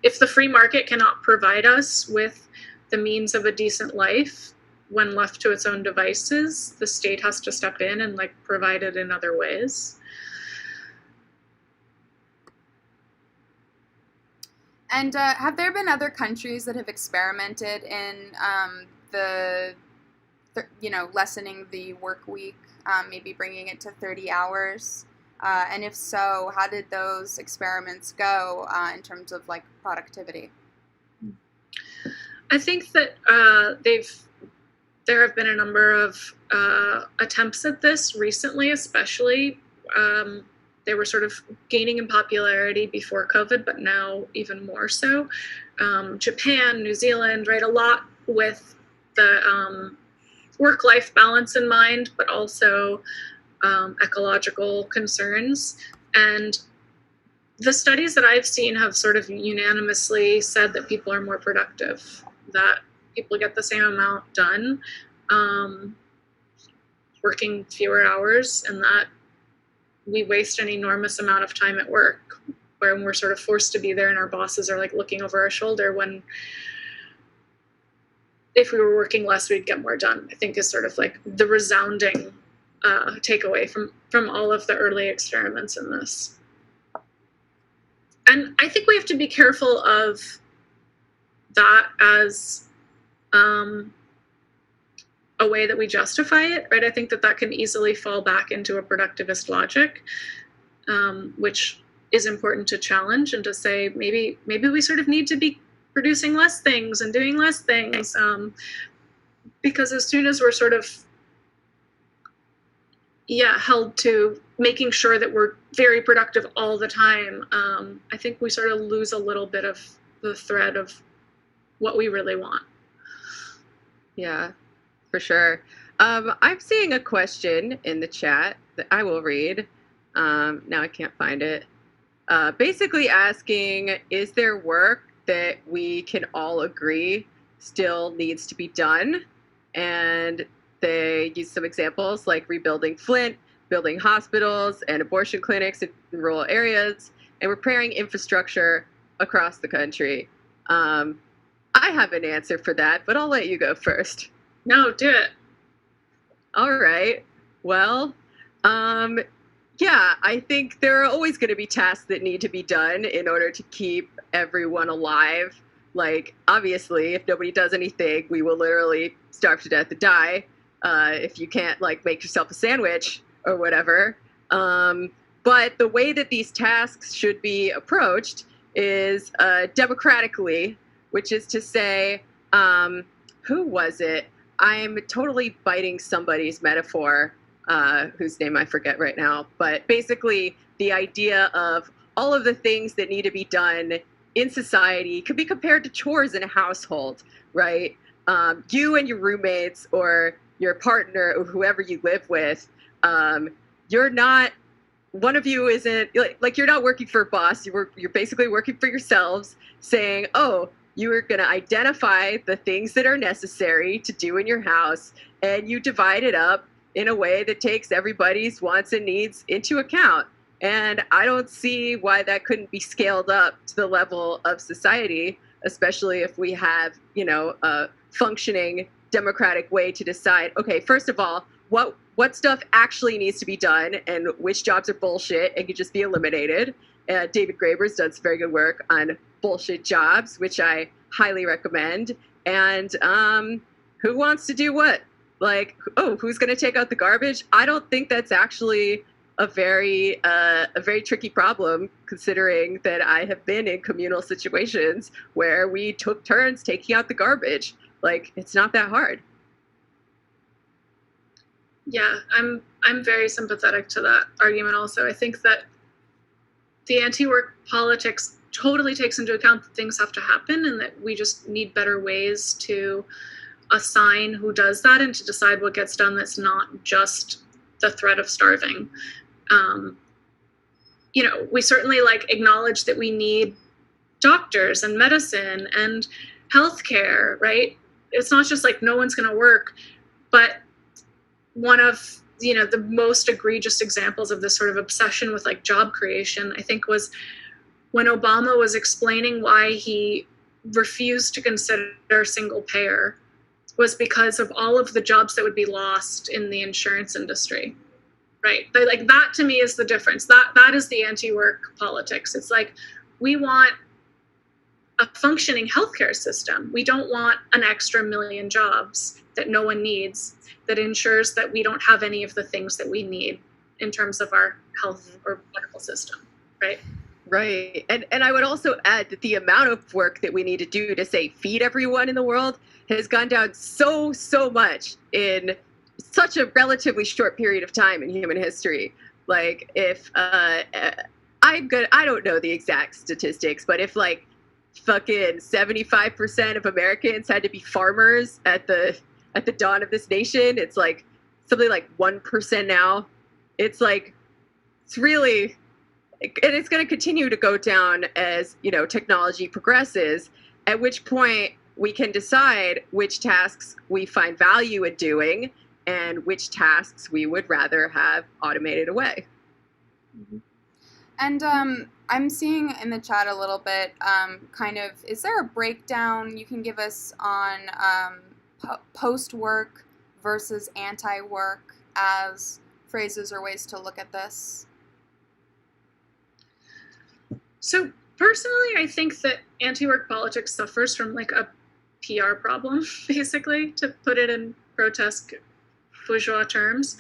if the free market cannot provide us with the means of a decent life when left to its own devices, the state has to step in and like provide it in other ways. And have there been other countries that have experimented in lessening the work week, maybe bringing it to 30 hours? And if so, how did those experiments go in terms of like productivity? I think that there have been a number of attempts at this recently, especially. They were sort of gaining in popularity before COVID, but now even more so. Japan, New Zealand, right? A lot with the work-life balance in mind, but also ecological concerns. And the studies that I've seen have sort of unanimously said that people are more productive, that people get the same amount done, working fewer hours, and that we waste an enormous amount of time at work where we're sort of forced to be there and our bosses are like looking over our shoulder, when if we were working less, we'd get more done, I think is sort of like the resounding takeaway from all of the early experiments in this. And I think we have to be careful of that as a way that we justify it, right? I think that can easily fall back into a productivist logic, which is important to challenge and to say maybe we sort of need to be producing less things and doing less things, because as soon as we're sort of held to making sure that we're very productive all the time, I think we sort of lose a little bit of the thread of what we really want. Yeah, for sure. I'm seeing a question in the chat that I will read. Now I can't find it. Basically asking, is there work that we can all agree still needs to be done? And they use some examples like rebuilding Flint, building hospitals and abortion clinics in rural areas, and repairing infrastructure across the country. I have an answer for that, but I'll let you go first. No, do it. All right. Well, yeah, I think there are always going to be tasks that need to be done in order to keep everyone alive. Like, obviously, if nobody does anything, we will literally starve to death and die. If you can't, like, make yourself a sandwich or whatever. But the way that these tasks should be approached is democratically, which is to say, who was it? I'm totally biting somebody's metaphor, whose name I forget right now. But basically, the idea of all of the things that need to be done in society could be compared to chores in a household, right? You and your roommates or your partner or whoever you live with, you're not, one of you isn't, like you're not working for a boss. You're basically working for yourselves, saying, oh, you are going to identify the things that are necessary to do in your house, and you divide it up in a way that takes everybody's wants and needs into account. And I don't see why that couldn't be scaled up to the level of society, especially if we have, you know, a functioning democratic way to decide, okay, first of all, what stuff actually needs to be done and which jobs are bullshit and can just be eliminated. David Graeber's done some very good work on bullshit jobs, which I highly recommend. And who wants to do what? Like, oh, who's going to take out the garbage? I don't think that's actually a very tricky problem, considering that I have been in communal situations where we took turns taking out the garbage. Like, it's not that hard. Yeah, I'm very sympathetic to that argument also. I think that the anti-work politics totally takes into account that things have to happen and that we just need better ways to assign who does that and to decide what gets done that's not just the threat of starving. You know, we certainly like acknowledge that we need doctors and medicine and healthcare, right? It's not just like no one's going to work, but one of, you know, the most egregious examples of this sort of obsession with like job creation, I think, was when Obama was explaining why he refused to consider single payer, was because of all of the jobs that would be lost in the insurance industry, right? But like that to me is the difference. That is the anti-work politics. It's like, we want a functioning healthcare system. We don't want an extra million jobs that no one needs, that ensures that we don't have any of the things that we need in terms of our health or medical system, right? Right. And I would also add that the amount of work that we need to do to, say, feed everyone in the world has gone down so much in such a relatively short period of time in human history. Like, if I don't know the exact statistics, but if like fucking 75% of Americans had to be farmers at the dawn of this nation, it's like something like 1% now. It's like, it's really, and it's going to continue to go down as, you know, technology progresses, at which point we can decide which tasks we find value in doing and which tasks we would rather have automated away. Mm-hmm. And I'm seeing in the chat a little bit, kind of, is there a breakdown you can give us on post-work versus anti-work as phrases or ways to look at this? So personally, I think that anti-work politics suffers from like a PR problem, basically, to put it in grotesque bourgeois terms.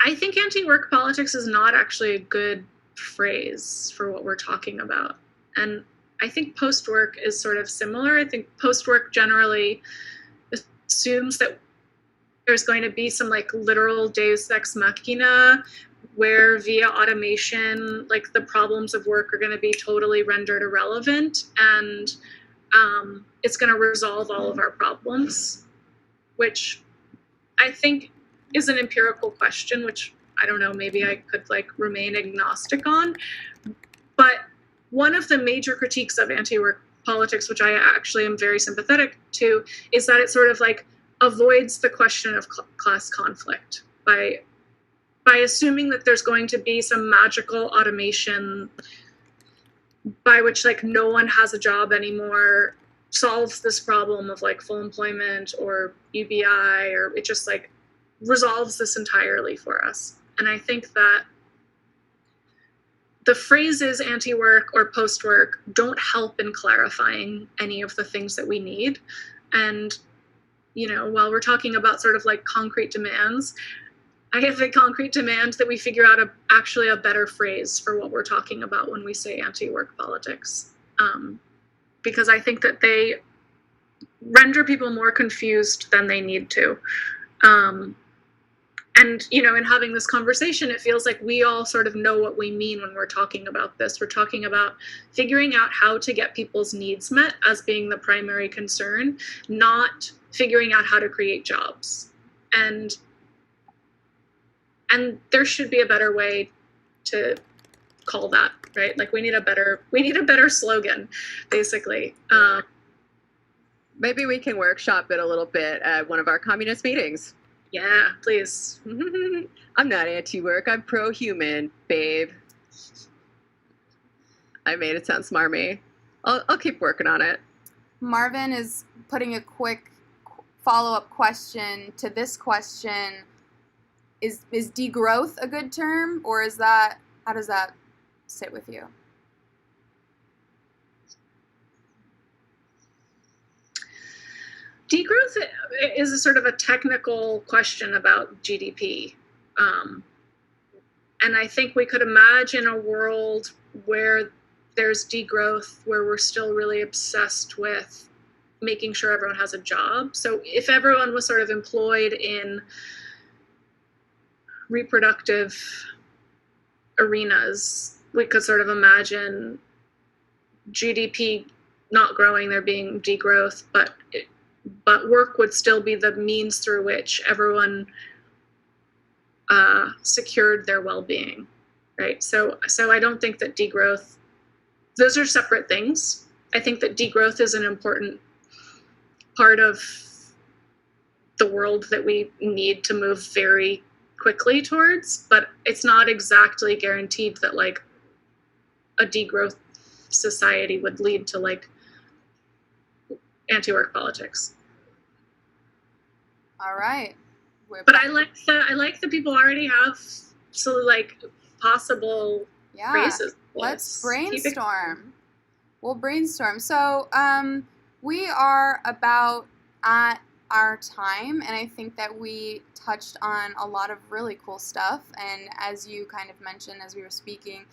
I think anti-work politics is not actually a good phrase for what we're talking about. And I think post-work is sort of similar. I think post-work generally assumes that there's going to be some like literal deus ex machina where via automation, like the problems of work are going to be totally rendered irrelevant, and it's going to resolve all of our problems, which I think is an empirical question, which I don't know, maybe I could like remain agnostic on. But one of the major critiques of anti-work politics, which I actually am very sympathetic to, is that it sort of like avoids the question of class conflict by assuming that there's going to be some magical automation by which like no one has a job anymore, solves this problem of like full employment or UBI, or it just like resolves this entirely for us. And I think that the phrases anti-work or post-work don't help in clarifying any of the things that we need. And, you know, while we're talking about sort of like concrete demands, I have a concrete demand that we figure out actually a better phrase for what we're talking about when we say anti-work politics. Because I think that they render people more confused than they need to. And, you know, in having this conversation, it feels like we all sort of know what we mean when we're talking about this. We're talking about figuring out how to get people's needs met as being the primary concern, not figuring out how to create jobs. And there should be a better way to call that, right? Like we need a better slogan, basically. Maybe we can workshop it a little bit at one of our communist meetings. Yeah, please. I'm not anti-work, I'm pro-human, babe. I made it sound smarmy. I'll keep working on it. Marvin is putting a quick follow-up question to this question. Is degrowth a good term, or is that, how does that sit with you? Degrowth is a sort of a technical question about GDP. And I think we could imagine a world where there's degrowth, where we're still really obsessed with making sure everyone has a job. So if everyone was sort of employed in reproductive arenas, we could sort of imagine GDP not growing, there being degrowth, but work would still be the means through which everyone secured their well-being, right? So I don't think that degrowth, those are separate things. I think that degrowth is an important part of the world that we need to move very quickly towards, but it's not exactly guaranteed that like a degrowth society would lead to like anti-work politics. All right. But I like the people already have so like possible phrases. Let's brainstorm. We'll brainstorm. So we are about at our time, and I think that we touched on a lot of really cool stuff. And as you kind of mentioned as we were speaking,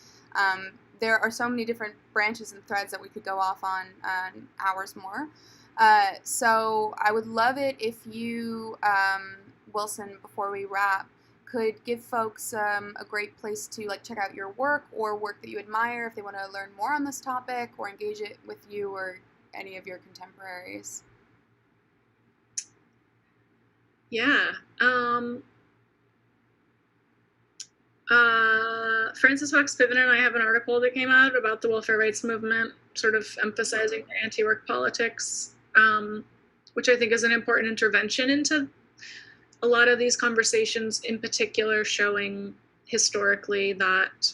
there are so many different branches and threads that we could go off on hours more. So I would love it if you, Wilson, before we wrap, could give folks a great place to like check out your work or work that you admire if they want to learn more on this topic or engage it with you or any of your contemporaries. Yeah. Frances Fox Piven and I have an article that came out about the welfare rights movement, sort of emphasizing anti-work politics, which I think is an important intervention into a lot of these conversations, in particular showing historically that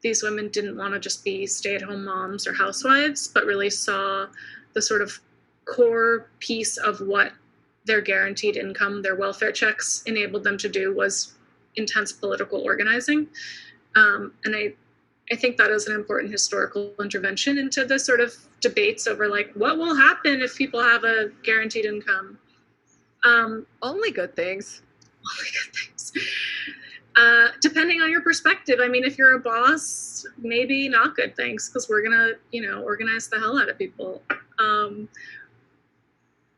these women didn't want to just be stay-at-home moms or housewives, but really saw the sort of core piece of what their guaranteed income, their welfare checks enabled them to do was intense political organizing. And I think that is an important historical intervention into the sort of debates over like, what will happen if people have a guaranteed income? Only good things. Only good things. Depending on your perspective. I mean, if you're a boss, maybe not good things, because we're gonna, organize the hell out of people.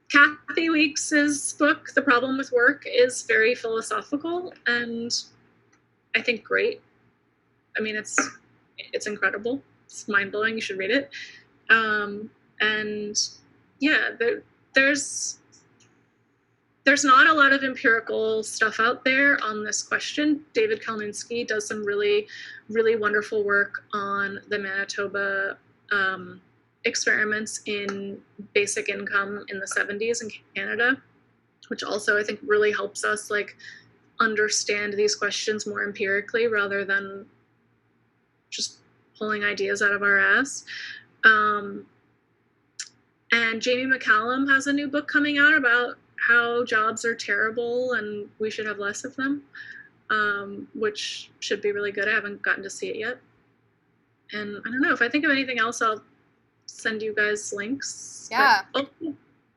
Kathy Weeks's book, The Problem with Work, is very philosophical and I think great. I mean, it's incredible. It's mind-blowing. You should read it. And yeah, there's not a lot of empirical stuff out there on this question. David Kalninsky does some really, really wonderful work on the Manitoba experiments in basic income in the 70s in Canada, which also I think really helps us like understand these questions more empirically rather than just pulling ideas out of our ass. And Jamie McCallum has a new book coming out about how jobs are terrible and we should have less of them, which should be really good. I haven't gotten to see it yet. And I don't know, if I think of anything else, I'll send you guys links. Yeah. But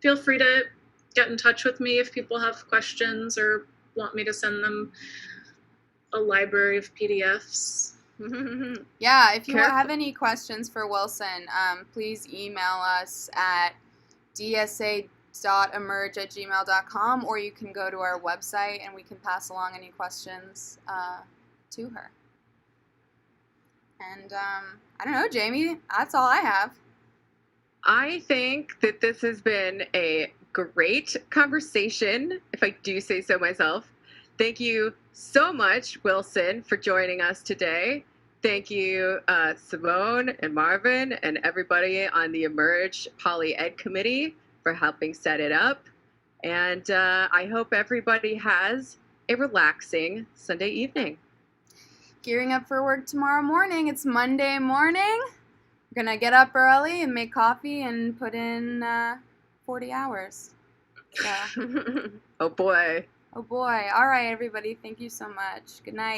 feel free to get in touch with me if people have questions or want me to send them a library of PDFs. Yeah, if you have any questions for Wilson, please email us at dsa.emerge@gmail.com, or you can go to our website and we can pass along any questions to her. And I don't know, Jamie, that's all I have. I think that this has been a great conversation, if I do say so myself. Thank you so much, Wilson, for joining us today. Thank you, Simone and Marvin and everybody on the Emerge Poly Ed Committee for helping set it up. And I hope everybody has a relaxing Sunday evening. Gearing up for work tomorrow morning. It's Monday morning. We're going to get up early and make coffee and put in 40 hours. So. Oh, boy. Oh, boy. All right, everybody. Thank you so much. Good night.